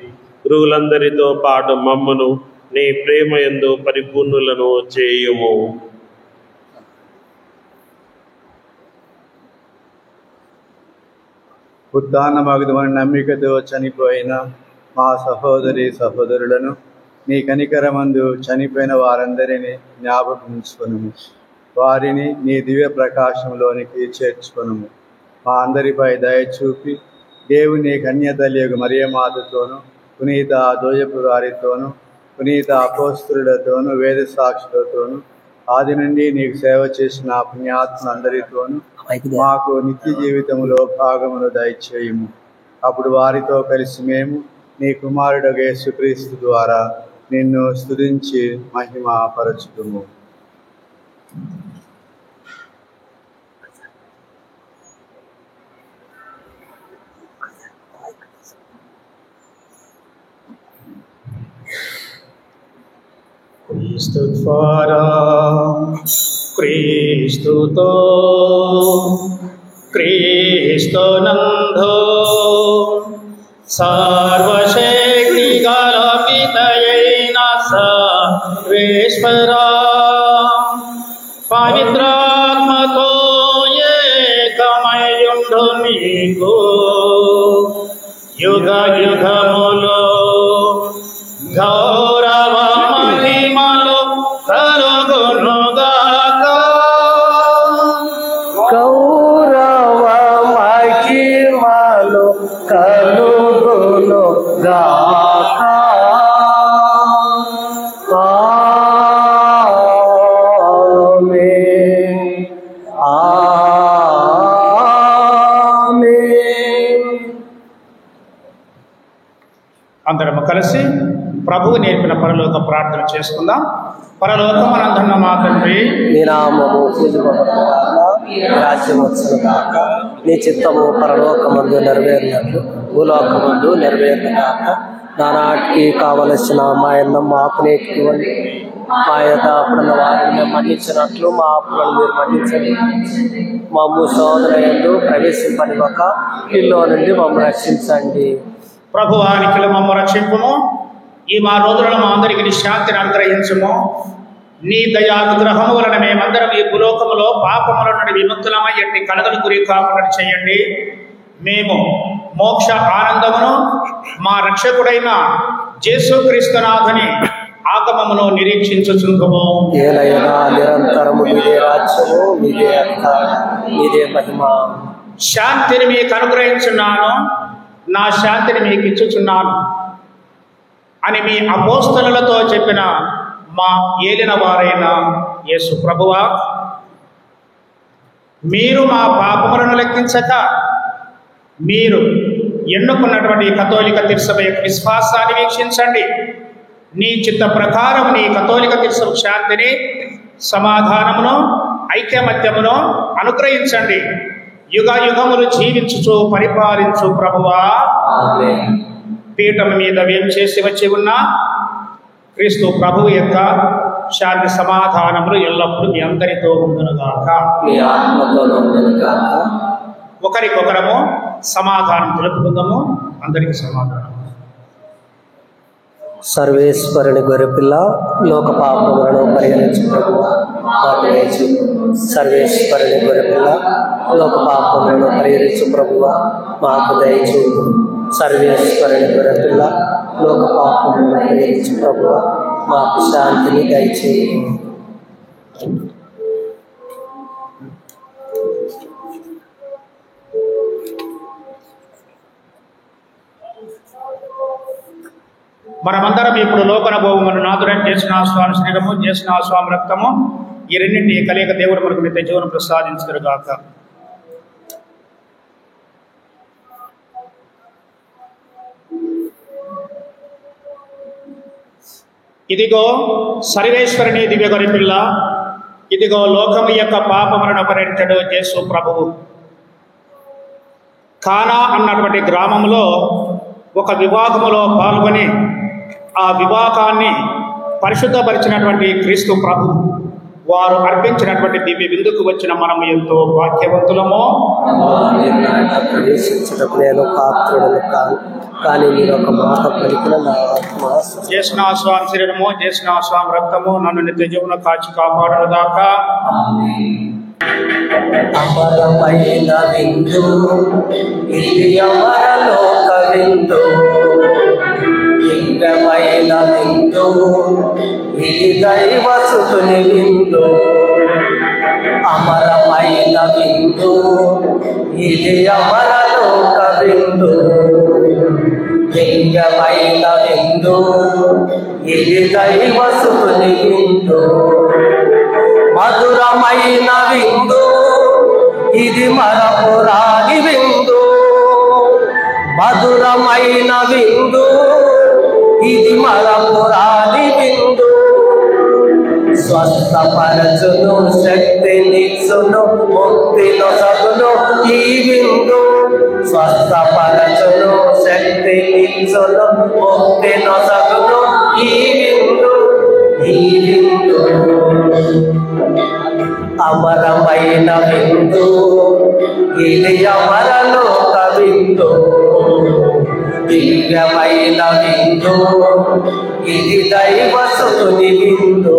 గురువులందరితో పాటు మమ్మను నీ ప్రేమ యందు పరిపూర్ణులను చేయుము. ఉత్థానమగుదమని నమ్మికతో చనిపోయిన మా సహోదరి సహోదరులను నీ కనికరమందు చనిపోయిన వారందరినీ జ్ఞాపకం ఉంచుకొనుము. వారిని నీ దివ్య ప్రకాశంలోనికి చేర్చుకొనుము. మా అందరిపై దయ చూపి దేవుని కన్యతల్యగు మరియమాతతోనూ, పునీత దోయపు గారితోనూ, పునీత అపోస్తులతోనూ, వేద సాక్షులతోనూ, ఆది నుండి నీకు సేవ చేసిన పుణ్యాత్ములందరితోనూ మాకు నిత్య జీవితంలో భాగమును దయచేయుము. అప్పుడు వారితో కలిసి మేము నీ కుమారుడు యేసుక్రీస్తు ద్వారా నిన్ను స్తుతించి మహిమ పరచుదుము. క్రీస్తు ద్వారా, క్రీస్తుతో, క్రీస్తునందు సర్వశక్తి గల పితయైన సర్వేశ్వరా, పవిత్రాత్మతో ఏకమయుండు నీకు యుగ యుగములో గౌరవ మహిమలు కలుగునుగాక. గౌరవ మహిమలు కలుగునుగాక. ఆమేన్, ఆమేన్. అందరము కలిసి ప్రభువు నేర్పిన పరలోక ప్రార్థన చేసుకుందాం. పరలోకమనందున్న మా తండ్రి, నీ నామము పూజింపబడుగాక, నీ రాజ్యం వచ్చునుగాక, నీ చిత్తము పరలోకమందు నెరవేరినట్లు భూలోకమందు నెరవేరుగాక. నానాటికి కావలసిన మా అన్నం మాకు నేర్చుకోండి, మా యొక్క అప్పుడున్న వారిని మన్నించినట్లు మా అప్పులను మీరు మన్నించండి. మమ్ము శోధనయందు ప్రవేశింపనివ్వక ఇల్లో నుండి మమ్మల్ని రక్షించండి. ప్రభువానికి మమ్మ రక్షింపుము. ఈ మా రోజులలో మా అందరికి నీ శాంతిని అనుగ్రహించుము. నీ దయానుగ్రహము వలన మేమందరం ఈ భూలోక లోకములో పాపముల నుండి విముక్తులమై ఎట్టి కలగలు గురి కాకుండా చేయండి. మేము మోక్ష ఆనందమును మా రక్షకుడైన యేసుక్రీస్తునాథుని ఆగమమును నిరీక్షించుచుందుము. ఏలైనా నిరంతరము మీదే రాజ్యము, మీదే అధికారం, మీదే మహిమ. శాంతిని మీకు అనుగ్రహించున్నాను, నా శాంతిని మీకు ఇచ్చుచున్నాను అని మీ అపోస్తలులతో చెప్పిన మా ఏలిన వారైన యేసు ప్రభువా, మీరు మా పాపములను లెక్కించక మీరు ఎన్నుకున్నటువంటి కథోలిక తిరుసభ యొక్క విశ్వాసాన్ని వీక్షించండి. నీ చిత్త ప్రకారం నీ కథోలిక తిరుసభ శాంతిని, సమాధానమును, ఐక్యమత్యమును అనుగ్రహించండి. యుగ యుగములు జీవించుచు పరిపాలించు ప్రభువా. పీఠం మీద వేంచేసి వచ్చి ఉన్న క్రీస్తు ప్రభువు యొక్క శాంతి సమాధానములు ఎల్లప్పుడూ మీ అందరితో ఉండునుగాక. ఒకరికొకరము సమాధానం తెలుపుకుందాము. అందరికి సమాధానం. సర్వేశ్వరుని గొర్రెపిల్ల, లోక పాపములను పరిహరించు ప్రభువా మాకు దయచు. సర్వేశ్వరుని గొర్రెపిల్ల, లోక పాపములను పరిహరించు ప్రభువా మాకు దయచు. సర్వేశ్వరుని గొర్రెపిల్ల, లోక పాపములను పరిహరించు ప్రభువా మాకు శాంతిని దయచేయి. మనమందరం ఇప్పుడు లోకనుభవమును నాదుడని చేసిన స్వామి శరీరము, చేసిన స్వామి రక్తము, ఈ రెండింటి కలియక దేవుడు మనకు నిత్య జీవనం ప్రసాదించుగాక. ఇదిగో సర్వేశ్వరుని దివ్య గొర్రెపిల్ల, ఇదిగో లోకము యొక్క పాపములను పరిహరించడు యేసు ప్రభువు. కానా అన్నటువంటి గ్రామంలో ఒక వివాహములో పాల్గొని ఆ వివాహాన్ని పరిశుద్ధపరిచినటువంటి క్రీస్తు ప్రభు వారు అర్పించినటువంటి దివ్య విందుకు వచ్చిన మనము ఎంతో భాగ్యవంతులము. ప్రవేశించటకు నేను పాత్రుడను కాను, కానీ మీరు ఒక మాట పలికిన నా ఆత్మ. చేసిన స్వామి శరీరము, చేసిన స్వామి రక్తము నన్ను నిత్య జీవన కాచి కాపాడును దాకా. అమరమైన విందు ఇది, అమరలోక విందు, దివ్యమైన విందు ఇది, దైవసుతుని విందు. అమరమైన విందు ఇది, అమరలోక విందు, దివ్యమైన విందు ఇది, దైవసుతుని విందు. మధురమైన విందు ఇది, మరపురాని విందు. మధురమైన విందు ఇది, మరపురాని విందు. స్వస్థపరచును, శక్తినిచ్చును, ముక్తిలో సగును ఈ విందు. స్వస్థపరచును, శక్తినిచ్చును, ముక్తిలో సగును ఈ విందు. ఈ విందు అమరమైన విందు ఇది, అమరలోక విందు. దివ్యమైన విందు ఇది, దైవసుతుని విందు.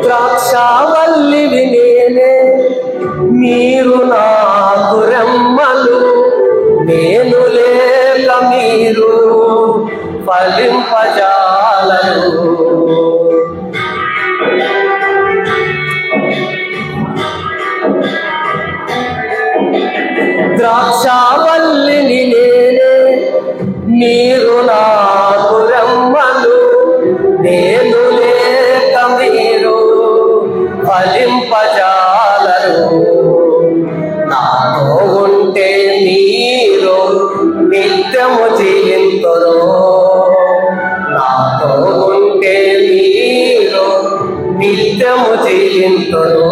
ద్రాక్షావల్లివి నేనే, మీరు నాకు రెమ్మలు. నేను లేక మీరు ఫలింపజాలరు. ద్రాక్షావల్లిని నేనే, మీరు నాకు రెమ్మలు. నేను లేక మీరు ఫలింపజాలరు. నాతో ఉంటే మీరు నిత్యము జీవింతురు. నాతో ఉంటే మీరు నిత్యము జీవింతురు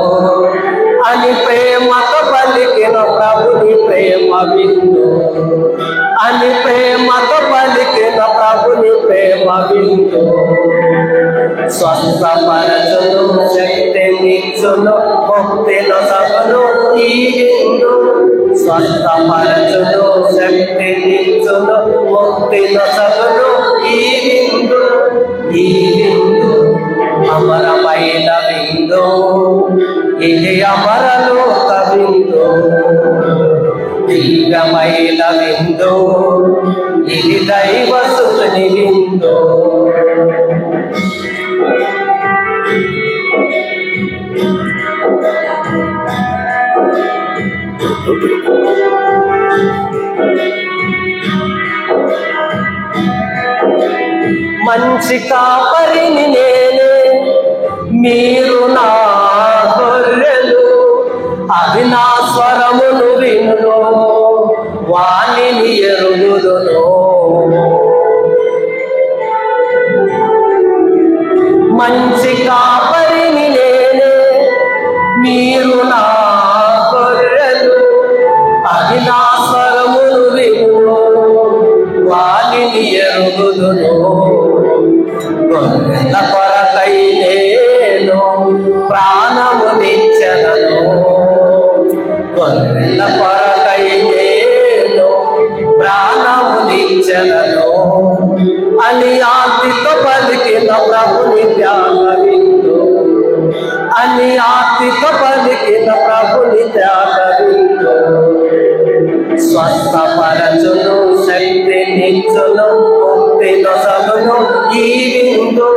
అని ప్రేమతో పలికిన ప్రభుని ప్రేమ విందు. అని ప్రేమతో పలికిన ప్రభుని ప్రేమ విందు. స్వస్థపరచును, శక్తినిచ్చును, ముక్తిలో సభను ఈ విందు. స్వస్థపరచును, శక్తినిచ్చును, ముక్తిలో సభను ఈ విందు. ఈ విందు అమరమైన విందు, ఇది అమరలోక విందు. దివ్యమైన విందు, ఇది దైవసుని విందు. మంచి కాపరిని నేనే, మీరు నా గొర్రెలు. అవి నా స్వరమును వినును, వాణిని ఎరుగుదును. మంచి కాపరిని నేనే, మీరు నా గొర్రెలు. అవి నా స్వరమును వినును, వాణిని ఎరుగుదును. గొర్రెల కొరకై నేను ప్రాణమునిచ్చెదను. గొర్రెల కొరకై నేను ప్రాణమునిచ్చెదను అని ఆర్తితో పలికిన ప్రభుని త్యాగ విందు. అని ఆర్తితో పలికిన ప్రభుని త్యాగ విందు. స్వస్థపరచును, శక్తినిచ్చును, ముక్తిలో సభను ఈ విందు.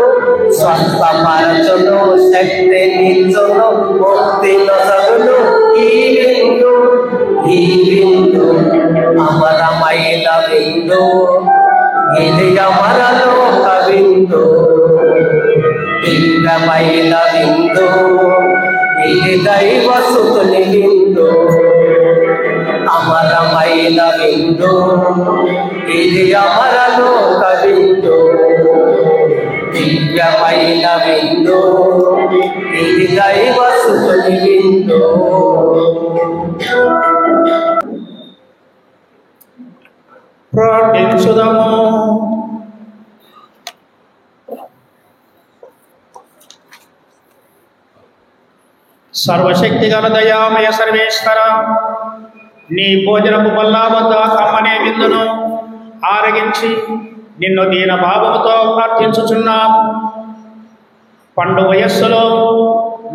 స్వస్థపరచును, శక్తినిచ్చును, ముక్తిలో సభను ఈ విందు. ఈ విందు అమరమైన విందు, ఇది అమరలోక విందు. దివ్యమైన విందు, ఇది దైవసుని విందు. అమరమైన విందు, ఇది అమరలోక విందు. దివ్యమైన విందు, ఇది దైవసుని విందు. ప్రార్థించుదము. సర్వశక్తి గల దయామయ సర్వేశ్వర, నీ భోజనపు బల్ల వద్ద కమ్మనే విందును ఆరగించి నిన్ను దీన భావముతో ప్రార్థించుచున్నాం. పండు వయస్సులో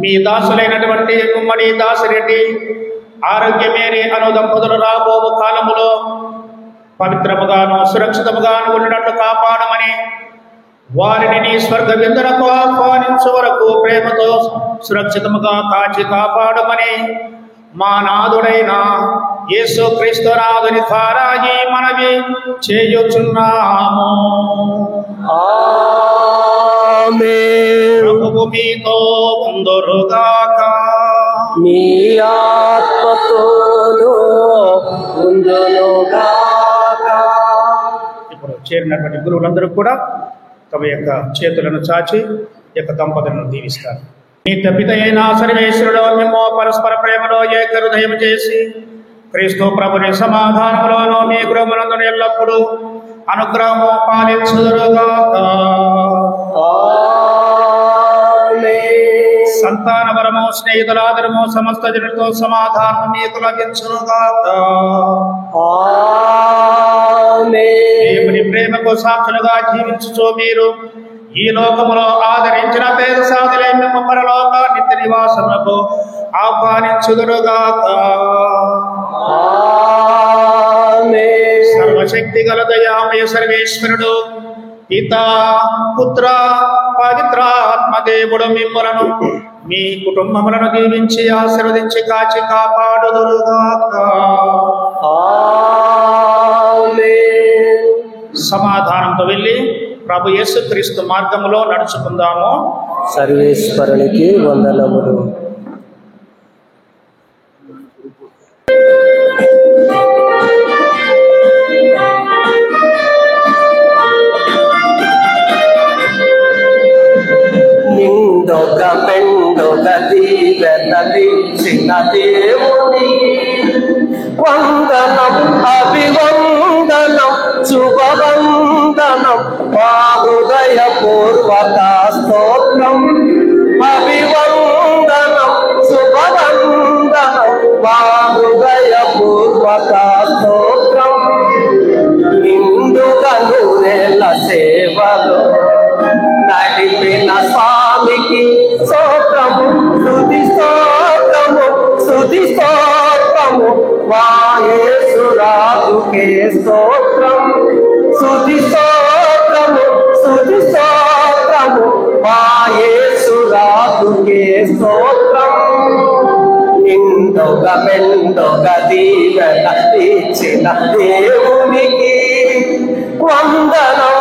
మీ దాసులైనటువంటి గుమ్మడి దాసిరెడ్డి ఆరోగ్యమేరి అను దంపతులు రాబోవు కాలములో పవిత్రముగాను సురక్షితముగాను ఉన్నట్లు కాపాడమని వారిని నీ స్వర్గ విందునకు ఆహ్వానించు వరకు ప్రేమతో సురక్షితముగా కాచి కాపాడమని మా నాథుడైన యేసు క్రీస్తు నాథుని ద్వారా ఈ మనవి చేయుచున్నాము. ఆమేన్. ప్రభువు మీతో ఉందురుగాక. మీ ఆత్మతోనూ ఉండునుగాక. ఇప్పుడు చేరినటువంటి గురువులందరూ కూడా తమ యొక్క చేతులను చాచి యొక్క దంపతులను దీవిస్తారు. నీ తప్పిత అయిన సర్వేశ్వరుడు మేము పరస్పర ప్రేమలో ఏక హృదయం చేసి క్రీస్తు ప్రభుని సమాధానంలోనూ మీ గృహమునందు ఎల్లప్పుడూ అనుగ్రహము పాలించుదురుగాక. సంతాన వరము, స్నేహితులాదరము, సమస్త జనులతో సమాధానము మీకు లభించునుగాక. దేవుని ప్రేమకు సాక్షులుగా జీవించుచు మీరు ఈ లోకములో ఆదరించిన పేద సాధులే మేము పరలోక నిత్య నివాసములకు ఆహ్వానించుదురుగాక. సర్వశక్తి గల దయామయ సర్వేశ్వరుడు పిత, పుత్ర, పవిత్రాత్మ దేవుడు మిమ్మలను మీ కుటుంబములను దీవించి ఆశీర్వదించి కాచి కాపాడుదురుగాక. సమాధానంతో వెళ్ళి ప్రభు యేసుక్రీస్తు మార్గములో నడుచుకుందాము. సర్వేశ్వరునికి వందనములు. నిండొక పెండొక దీవెనదిచ్చిన దేవుని వందనం, అభివందనం. యేసురాజుకే స్తోత్రం, స్తుతి స్తోత్రము, స్తుతి స్తోత్రము, మా యేసురాజుకే స్తోత్రం. నిండుగా మెండుగా దీవెన ఇచ్చిన దేవునికి వందనం.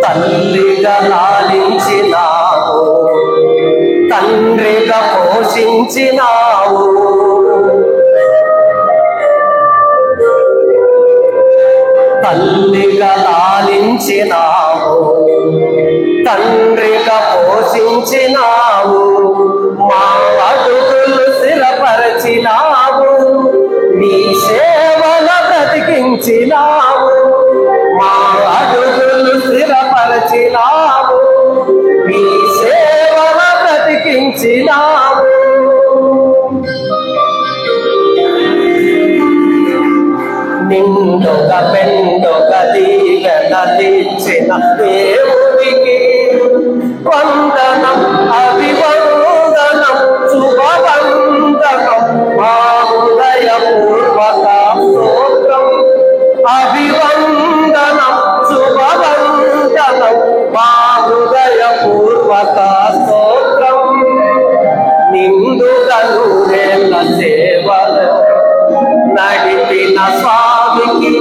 తల్లిగా లాలించినావు, తండ్రిగా పోషించినావు, తల్లిగా లాలించినావు, తండ్రిగా పోషించినావు, మా అడుగులు స్థిరపరచినావు, నీ సేవను బ్రతికించినావు, మా అడుగులు స్థిరపరచినావు, నీ సేవను బ్రతికించినావు. నిండుగా మెండుగా దీవెనలిచ్చిన దేవునికి వందనం, అభివందనం, శుభవందనం, మా హృదయపూర్వక స్తోత్రం. అభివందనం, శుభవందనం, మా హృదయపూర్వక స్తోత్రం. నిండుగా నూరేళ్ల సేవలు నడిపిన స్వామికి